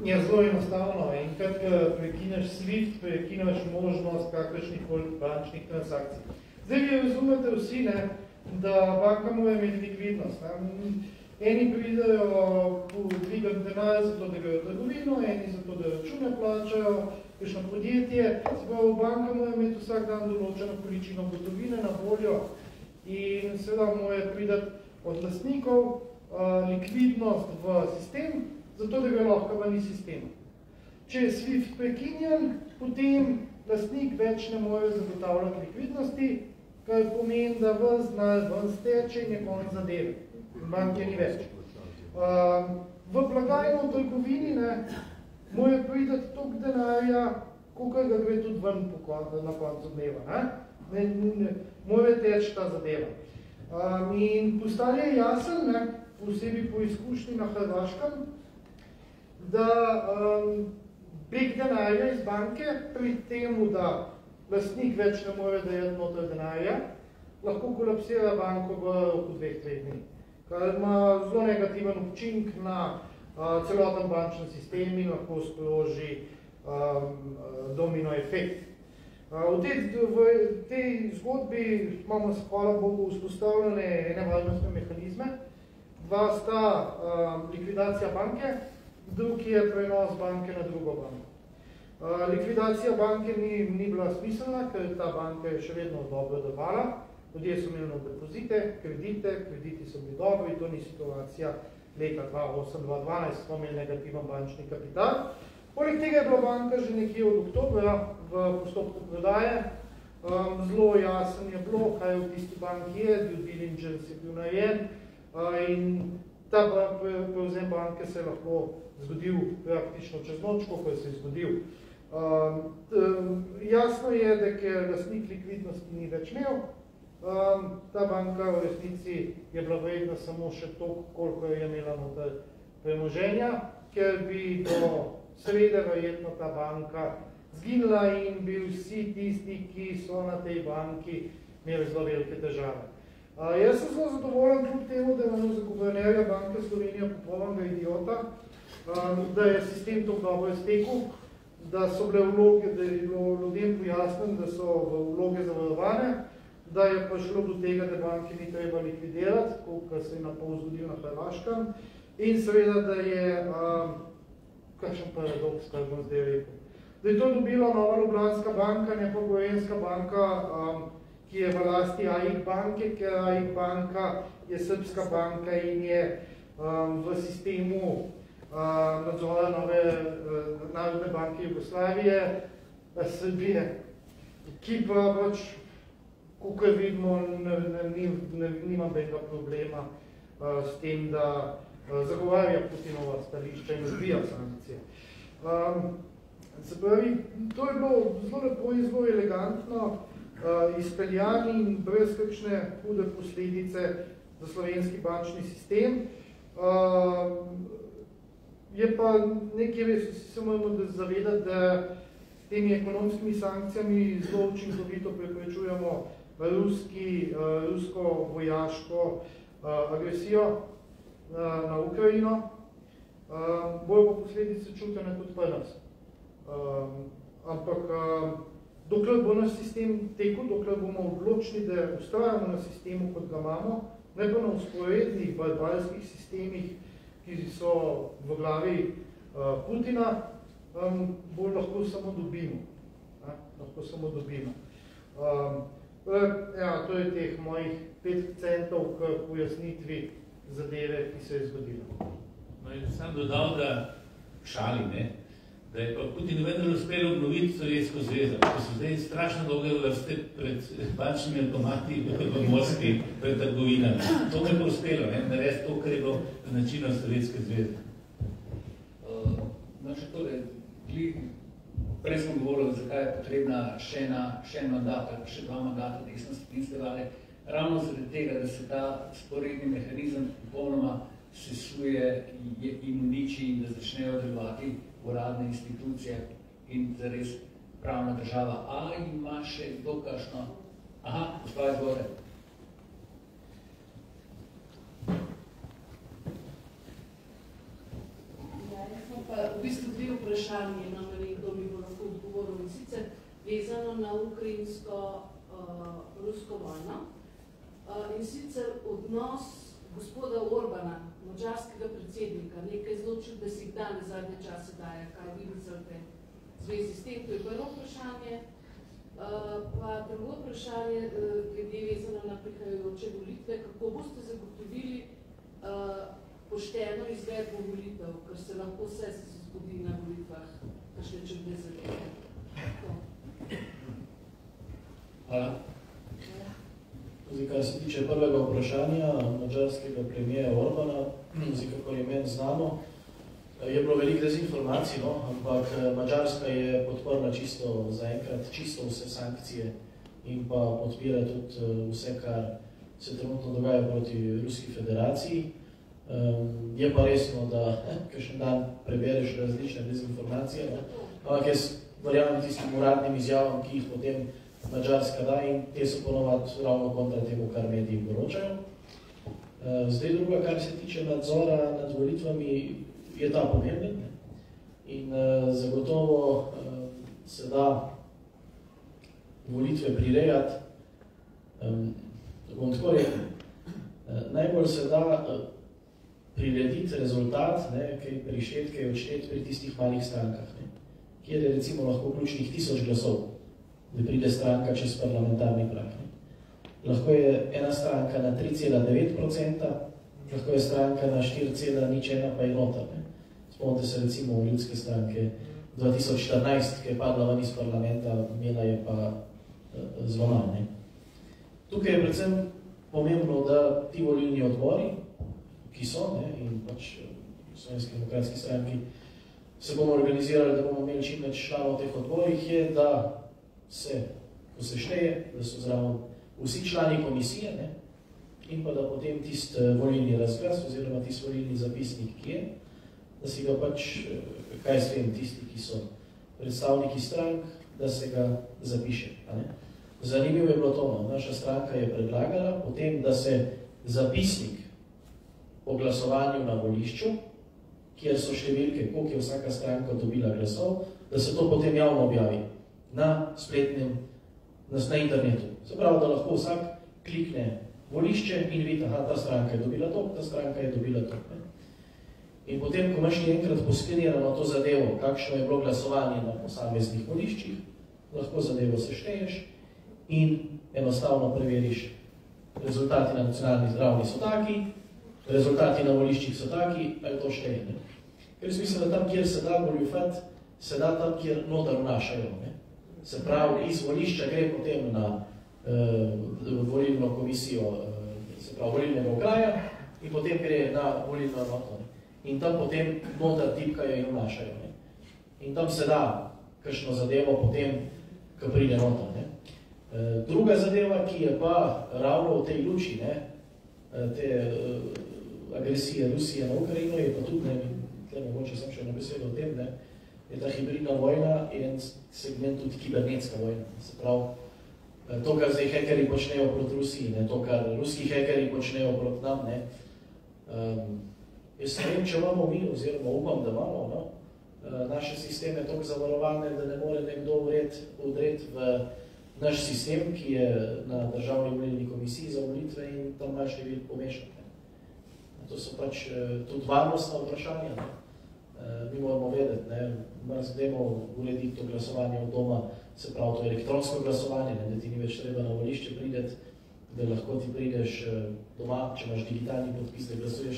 Je zelo enostavno. Enkrat prekineš SWIFT, prekineš možnost kakršnih bančnih transakcij. Zdaj vi razumete vsi, ne, da banka mora imeti likvidnost. Ne. Eni pridejo dvigati denar zato, da grejo v trgovino, eni zato, da račune plačajo, kakšno podjetje. Zdaj, banka mora imeti vsak dan določeno količino gotovine na voljo in seveda mora pridati od lastnikov likvidnost v sistem, zato da ga lahko ven iz sistema. Če je SWIFT prekinjen, potem lastnik več ne more zagotavljati likvidnosti, kar pomeni, da ves denar ven steče in je konec zadeve. Banke ni več. V blagajno v trgovini mora priti toliko denarja, koliko ga gre tudi ven na koncu dneva. Mora teči ta zadeva. In postalo je jasen, posebej po izkušnji na Hrvaškem, da beg denarja iz banke pri temu, da lastnik več ne more dajati noter denarja, lahko kolapsira banko v roku 2-3 dni, kar ima zelo negativen učinek na celoten bančni sistem in lahko sproži domino efekt. V tej zgodbi imamo, hvala Bogu, vzpostavljene ene varnostne mehanizme. Dva sta likvidacija banke, drugi je prenos banke na drugo banko. Likvidacija banke ni bila smiselna, ker ta banka je še vedno dobro delovala. Ljudje so imeli depozite, krediti so bili dobri, to ni situacija leta 2008-2012, smo imeli negativen bančni kapital. Poleg tega je bila banka že nekje od oktobra v postopku prodaje. Zelo jasen je bilo, kaj v tisti banki je, due diligence je bil narejen in ta prevzem banke se je lahko zgodil praktično čez noč, ko se je zgodil. Jasno je, da ker lastnik likvidnosti ni več imel, ta banka v resnici je bila vredna samo še toliko, koliko je imela noter premoženja, ker bi do srede verjetno ta banka zginila in bi vsi tisti, ki so na tej banki, imeli zelo velike težave. Jaz sem zelo zadovoljen kljub temu, da imamo za guvernerja Banke Slovenije popolnega idiota, da je sistem to dobro iztekel, da so bile vloge, da je bilo ljudem pojasnjeno, da so vloge zavarovane, da je prišlo do tega, da banke ni treba likvidirati, kot se je napol zgodil na Hrvaškem, in seveda, da je, kakšen paradoks, kar bom zdaj rekel, da je to dobila Nova Ljubljanska banka, ne pa Gorenjska banka, ki je v lasti AIK banke, ker AIK banka je srbska banka in je v sistemu nadzora Narodne banke Jugoslavije, Srbije, ki pa pač, kakor vidimo, nimam benega problema s tem, da zagovarja Putinova stališča in odbija sankcije. Se pravi, to je bilo zelo lepo in zelo elegantno izpeljani in brez kakšne hude posledice za slovenski bančni sistem. Je pa nekaj res, vsi se moramo zavedati, da s temi ekonomskimi sankcijami zelo učinkovito preprečujemo rusko vojaško agresijo na Ukrajino. Bojo pa posledice čutene tudi pri nas. Ampak dokler bo naš sistem tekel, dokler bomo odločni, da ustrajamo na sistemu, kot ga imamo, ne pa na usporednih barbarskih sistemih, ki so v glavi Putina, bo lahko samo dobimo. Lahko samo dobimo. Ja, to je teh mojih 5 centov k pojasnitvi zadeve, ki se je zgodila. No, in sam dodal, da šali, ne, da je pa Putin vendar uspel obnoviti Sovjetsko zvezo, ko so zdaj strašno dolge vrste pred bančnimi avtomati v Moskvi, pred trgovinami. To me pa uspelo, ne, narediti to, kar je bilo značilno Sovjetske zveze. Naše tole, prej smo govorili, zakaj je potrebna še en mandat ali še 2 mandata desno-sredinske vlade, ravno zaradi tega, da se ta sporedni mehanizem popolnoma sesuje in uniči in da začnejo delovati uradne institucije in zares pravna država. Ali ima še kdo kakšno? Aha, gospa izvore. V bistvu 2 vprašanje, kdo bi bo lahko odgovoril, in sicer vezano na ukrajinsko-rusko vojno. In sicer odnos gospoda Orbana, madžarskega predsednika, nekaj zelo čudne signale zadnje čase daje, kaj vi mislite v zvezi s tem, to je prvo vprašanje. Pa drugo vprašanje, glede vezano na prihajajoče volitve, kako boste zagotovili pošteno izvedbo volitev, ker se lahko vse se zgodi na volitvah, kakšne čudne zadeve. Hvala. Kar se tiče prvega vprašanja madžarskega premijera Orbana, kakor je meni znano, je bilo veliko dezinformacij, no? Ampak Madžarska je podprla čisto zaenkrat, čisto vse sankcije in pa podpira tudi vse, kar se trenutno dogaja proti Ruski federaciji. Je pa resno, da kakšen dan prebereš različne dezinformacije, no? Ampak jaz verjamem tistim uradnim izjavam, ki jih potem Madžarska da in te so ponovadi ravno kontra temu, kar mediji poročajo. Zdaj druga, kar se tiče nadzora nad volitvami, je ta pomemben in zagotovo se da volitve prirejati, bom tako rekel, najbolj se da prirediti rezultat, kaj prištet, kaj odštet pri tistih malih strankah, kjer je recimo lahko ključnih 1000 glasov, da pride stranka čez parlamentarni prag. Lahko je ena stranka na 3,9%, lahko je stranka na 4,01 pa je nota. Spomnite se recimo ljudske stranke 2014, ki je padla ven iz parlamenta, imela je pa zelo manj. Tukaj je predvsem pomembno, da ti volilni odbori, ki so, in pač v Slovenski demokratski stranki se bomo organizirali, da bomo imeli čim več članov v teh odborih, je, da se, ko se šteje, da so zraven vsi člani komisije, in pa da potem tist volilni razglas oziroma tist volilni zapisnik, ki je, da si ga pač, kaj s tem, tisti, ki so predstavniki strank, da se ga zapiše. Zanimivo je bilo to, naša stranka je predlagala potem, da se zapisnik o glasovanju na volišču, kjer so številke, koliko je vsaka stranka dobila glasov, da se to potem javno objavi na spletnem, na internetu. Se pravi, da lahko vsak klikne volišče in vidi, aha, ta stranka je dobila to, ta stranka je dobila to. In potem, ko imaš enkrat poskenirano to zadevo, kakšno je bilo glasovanje na posameznih voliščih, lahko zadevo sešteješ in enostavno preveriš, rezultati na nacionalni ravni so taki, rezultati na voliščih so taki, ali to šteje. Ker jaz mislim, da tam, kjer se da goljufati, se da tam, kjer noter vnašajo. Se pravi, iz volišča gre potem na volilno komisijo, se pravi, volilnega okraja in potem gre na volilno enoto. In tam potem noter tipkajo in vnašajo. In tam se da kakšno zadevo potem, ko pride noter. Druga zadeva, ki je pa ravno v tej luči, te agresije Rusije na Ukrajino, je pa tudi, tle mogoče sem še na besedo o tem, je ta hibridna vojna in segment tudi kibernetska vojna. Se pravi, to, kar zdaj hekerji počnejo proti Rusiji, to, kar ruski hekerji počnejo proti nam, jaz ne vem, če imamo mi, oziroma upam, da imamo, naše sisteme toliko zavarovane, da ne more nekdo vdreti v naš sistem, ki je na Državni volilni komisiji za volitve in tam malo števil pomešati. To so pač tudi varnostna vprašanja. Mi moramo vedeti, dajmo urediti to glasovanje od doma, se pravi to elektronsko glasovanje, da ti ni več treba na volišče prideti, da lahko ti prideš doma, če imaš digitalni podpis, da glasuješ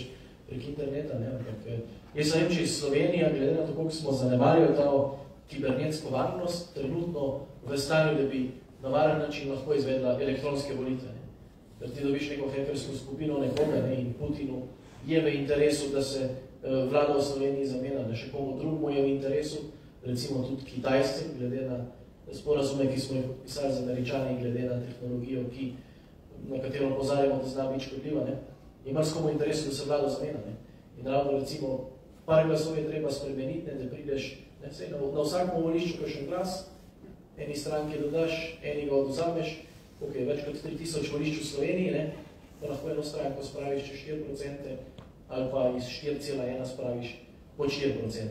prek interneta. Jaz vem, če iz Slovenije, glede na to, koliko smo zanemarjali ta kibernetsko varnost, trenutno v stanju, da bi na varen način lahko izvedla elektronske volitve. Ker ti dobiš neko hekersko skupino nekoga in Putinu je v interesu, da se vlada v Sloveniji zamenja, da še komu drugmu je v interesu, recimo tudi Kitajskim, glede na sporazume, ki smo jih podpisali z Američani, glede na tehnologijo, na katero opozarjamo, da zna biti škodljiva, je marskomu interesu, da se vlado zamena. In ravno recimo, par glasov je treba spremeniti, da prideš na vsakem volišču kakšen glas, eni stranki dodaš, eni ga odvzameš, več kot 3000 volišč v Sloveniji, pa lahko eno stranko spraviš čez 4%, ali pa iz 4,1 spraviš pod 4%.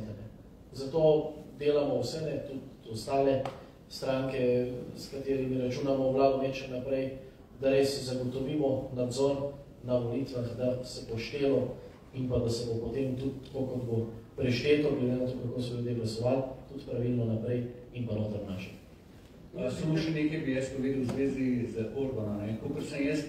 Zato delamo vse, tudi ostale stranke, s katerimi računamo vlado meče naprej, da res zagotovimo nadzor na volitvah, da se bo štelo in pa da se bo potem tudi, kot bo prešteto, glede na to, kako so ljudje glasovali, tudi pravilno naprej in pa noter naše. Samo še nekaj bi jaz povedal v zvezi z Orbana. Kakor sem jaz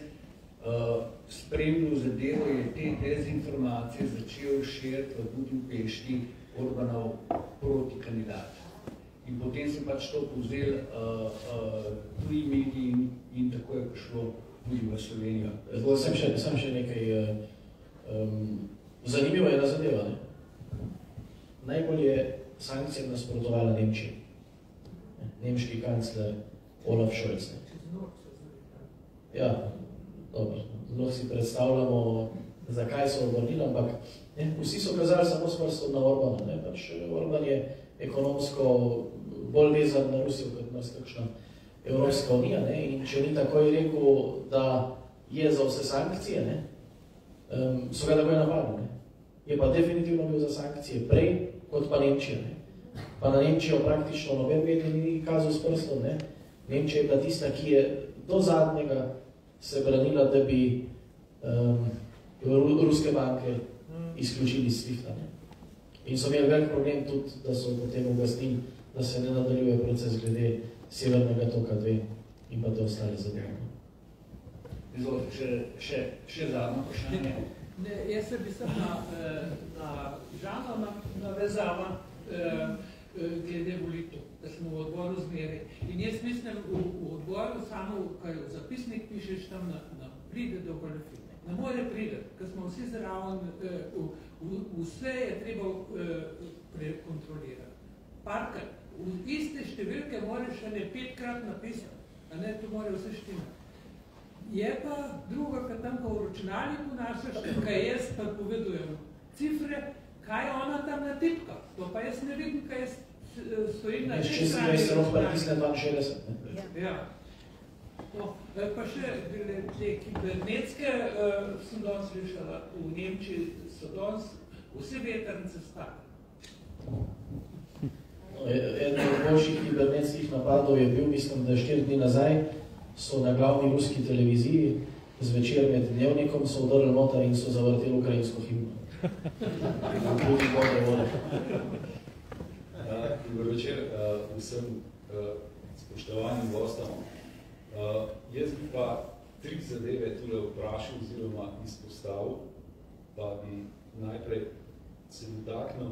spremljal zadevo, je te dezinformacije začel širiti v Budimpešti Orbanov proti kandidat. In potem sem pač to povzel tuji mediji in tako je prišlo tudi v Slovenijo. Sem še nekaj. Zanimivo je na zadeva. Najbolj je sankcijam nasprotovala Nemčija. Nemški kancler Olaf Scholz. Ja, dobro. Zelo si predstavljamo, zakaj so obrnili, ampak vsi so kazali samo s prstom na Orbana. Pač Orban je ekonomsko bolj vezan na Rusijo, kot nas kakšna Evropska unija. In če ni takoj rekel, da je za vse sankcije, so ga takoj napadli. Je pa definitivno bil za sankcije prej, kot pa Nemčija. Pa na Nemčijo praktično noben medij ni kazal s prstom. Nemčija je bila tista, ki je do zadnjega se branila, da bi ruske banke izključili iz SWIFT-a. In so imeli velik problem tudi, da so potem ugasnili, da se ne nadaljuje proces glede Severnega toka 2 in pa te ostale zadeve. Izvolite, še zadnjo vprašanje. Jaz se bi sem na Žana navezava glede volitev, da smo v odboru zmeraj. In jaz mislim, v odboru samo, kaj v zapisnik pišeš tam, pride do goljofinje. Ne more pride, ker smo vsi zraven, vse je treba prekontrolirati. Parkrat, v iste številke moraš še ne 5-krat napisati, to mora vse štimati. Je pa druga, kad tam v računalniku našaš, kaj jaz pa povedujem cifre, kaj ona tam natipka. To pa jaz ne vidim, kaj jaz stojim na tej strani. Če si rok pritisne 62. Ja. Pa še te kibernetske sem danes slišala, v Nemčiji so danes vse vetrnice stali. Eden od boljših kibernetskih napadov je bil, mislim, da 4 dni nazaj, so na glavni ruski televiziji zvečer med dnevnikom so udarili noter in so zavrteli ukrajinsko himno. Tudi vode. Dobar večer vsem spoštovanim gostom. Jaz bi pa 3 zadeve tule vprašal oziroma izpostavil, pa bi najprej se dotaknil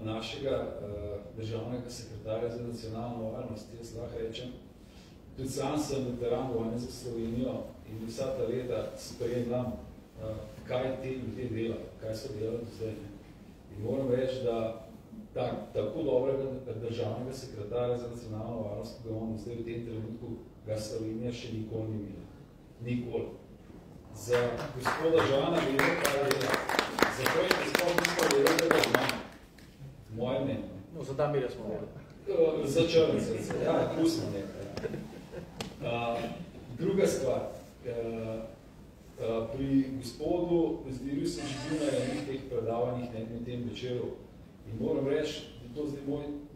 našega državnega sekretarja za nacionalno varnost. Jaz lahko rečem, tudi sam sem veteran vojne za Slovenijo in vsa ta leta sprejemam, kaj te ljudje delajo, kaj so delali do zdaj. In moram reči, da tako dobrega državnega sekretarja za nacionalno varnost, ki ga imamo zdaj v tem trenutku, ga Slovenija še nikoli ni imela. Nikoli. Za gospoda Žana vemo, kaj dela. Zato je gospod nismo delali, da imamo. Moje mnenje. No, za Damire smo delali. Za Črnice. Ja, pustimo nekaj. Druga stvar, pri gospodu Zdirju sem že bil na enih teh predavanjih na tem večeru in moram reči, da to zdaj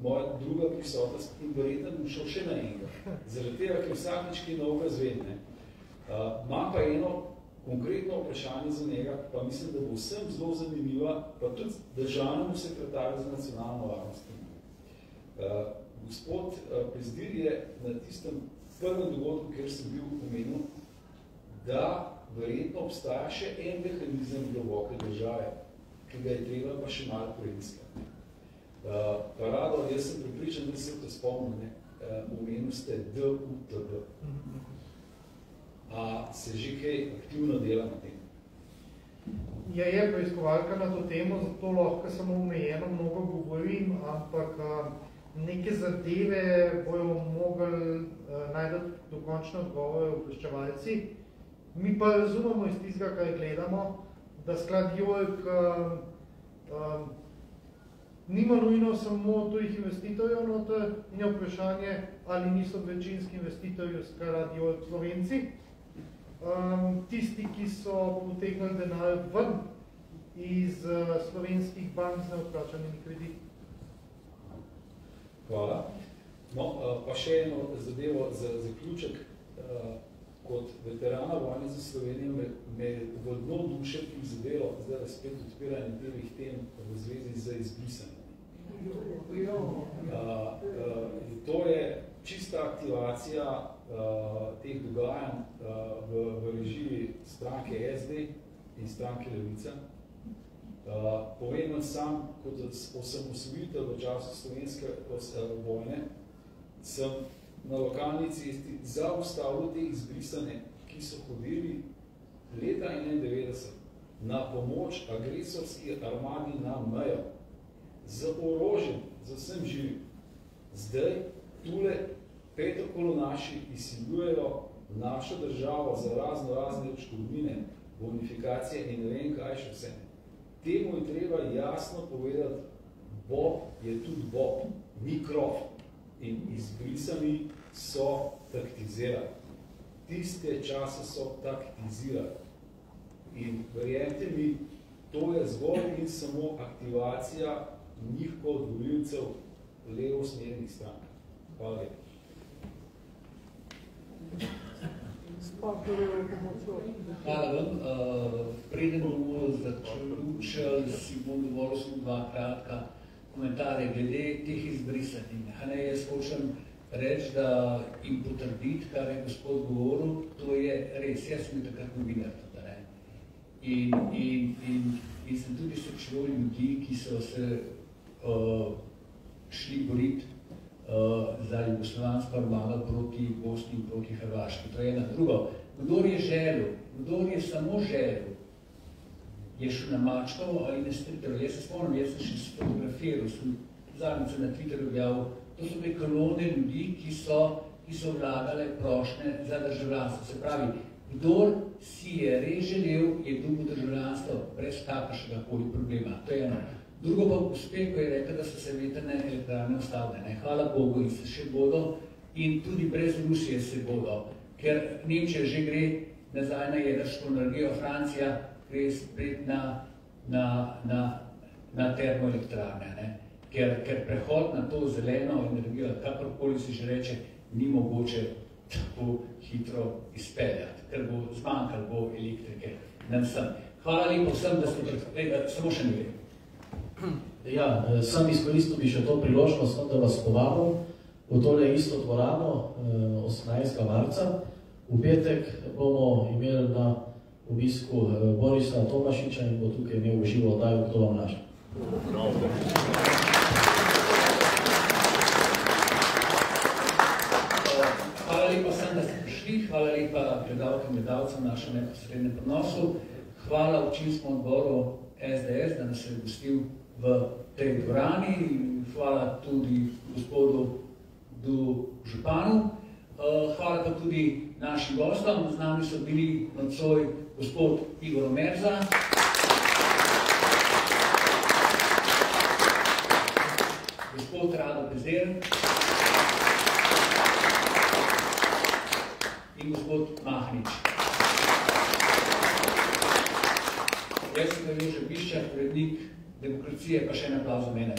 moja druga prisotnost in verjetno bom šel še na enega. Zaradi tega, ker vsakič kaj novega zvem. Imam pa eno konkretno vprašanje za njega, pa mislim, da bo vsem zelo zanimiva, pa tudi državnemu sekretarju za nacionalno varnost. Gospod Zdir je na tistem prvem dogodku, kjer sem bil omenil, da verjetno obstaja še en mehanizem globoke države, ki ga je treba pa še malo preiskati. Parado, jaz sem pripričan, da se to spomnim, omenil ste DUTB. A se že kaj aktivno dela na tem? Je preiskovalka na to temo, zato lahko samo omejeno mnogo govorim, ampak neke zadeve bojo mogli najti dokončne odgovore obveščevalci. Mi pa razumemo iz tistega, kaj gledamo, da sklad Jolk nima nujno samo tujih investitorjev noter in je vprašanje, ali niso večinski investitorji sklad Jolk Slovenci. Tisti, ki so potegnili denar ven iz slovenskih bank z neodplačanimi krediti. Hvala. No, pa še eno zadevo za zaključek. Kot veterana vojne za Slovenijo me v dno duše prizadelo, zdaj spet odpiranje teh tem v zvezi z izbrisanjem. To je čista aktivacija teh dogajanj v režiji stranke SD in stranke Levica. Povem sam, kot osamosvojitelj v času slovenske vojne, sem na lokalni cesti zaustavil te izbrisane, ki so hodili leta 1991 na pomoč agresorski armadi na mejo z orožjem, z vsem živim. Zdaj tule petokolonaši izsiljujejo našo državo za razne odškodnine, bonifikacije in ne vem kaj še vse. Temu je treba jasno povedati, Bob je tudi Bob, ni krov. In izbrisani so taktizirali. Tiste čase so taktizirali. In verjemite mi, to je zgolj in samo aktivacija njih kot volivcev levosmernih strank. Hvala lepa. Hvala vam. Preden bomo zaključili, si bom dovolil samo dva kratka komentarje glede teh izbrisanih. Jaz hočem reči, da in potrditi, kar je gospod govoril, to je res. Jaz sem takrat novinar tudi. In sem tudi srečeval ljudi, ki so se šli boriti za jugoslovansko armado proti Bosni in proti Hrvaški. To je ena. Drugo, kdor je želel, kdor je samo želel, je šel na Mačkovo ali na Striteru. Jaz se spomnim, jaz sem še fotografiral, sem zadnjice na Twitteru objavil. To so bile kolone ljudi, ki so vlagale prošnje za državljanstvo. Se pravi, kdor si je res želel, je dobil državljanstvo brez kakršnega koli problema. To je eno. Drugo pa uspeh, ko je rekel, da so se vetrne elektrarne ustavljene. Hvala Bogu in se še bodo in tudi brez Rusije se bodo, ker Nemčija že gre nazaj na jedrsko energijo, Francija gre spet na termoelektrarne, ker prehod na to zeleno energijo, kakorkoli se že reče, ni mogoče tako hitro izpeljati, ker bo zmanjkalo bo elektrike nam vsem. Hvala lepo vsem, da ste samo še nekaj. Ja, sam izkoristil bi še to priložnost, da vas povabil v tole isto dvorano 18. marca. V petek bomo imeli na obisku Borisa Tomašiča in bo tukaj imel v živo oddajo, kdo vam naš. Hvala lepa vsem, da ste prišli, hvala lepa gledalkam in gledalcem v našem neposrednem prenosu. Hvala občinskemu odboru SDS, da nas je gostil v tej dvorani. Hvala tudi gospodu županu. Hvala pa tudi našim gostom. Z nami so bili nocoj gospod Igor Merza, gospod Rado Pezer in gospod Mahnič. Jaz sem Jože Biščar, urednik Demokracije, pa še en aplavz za mene.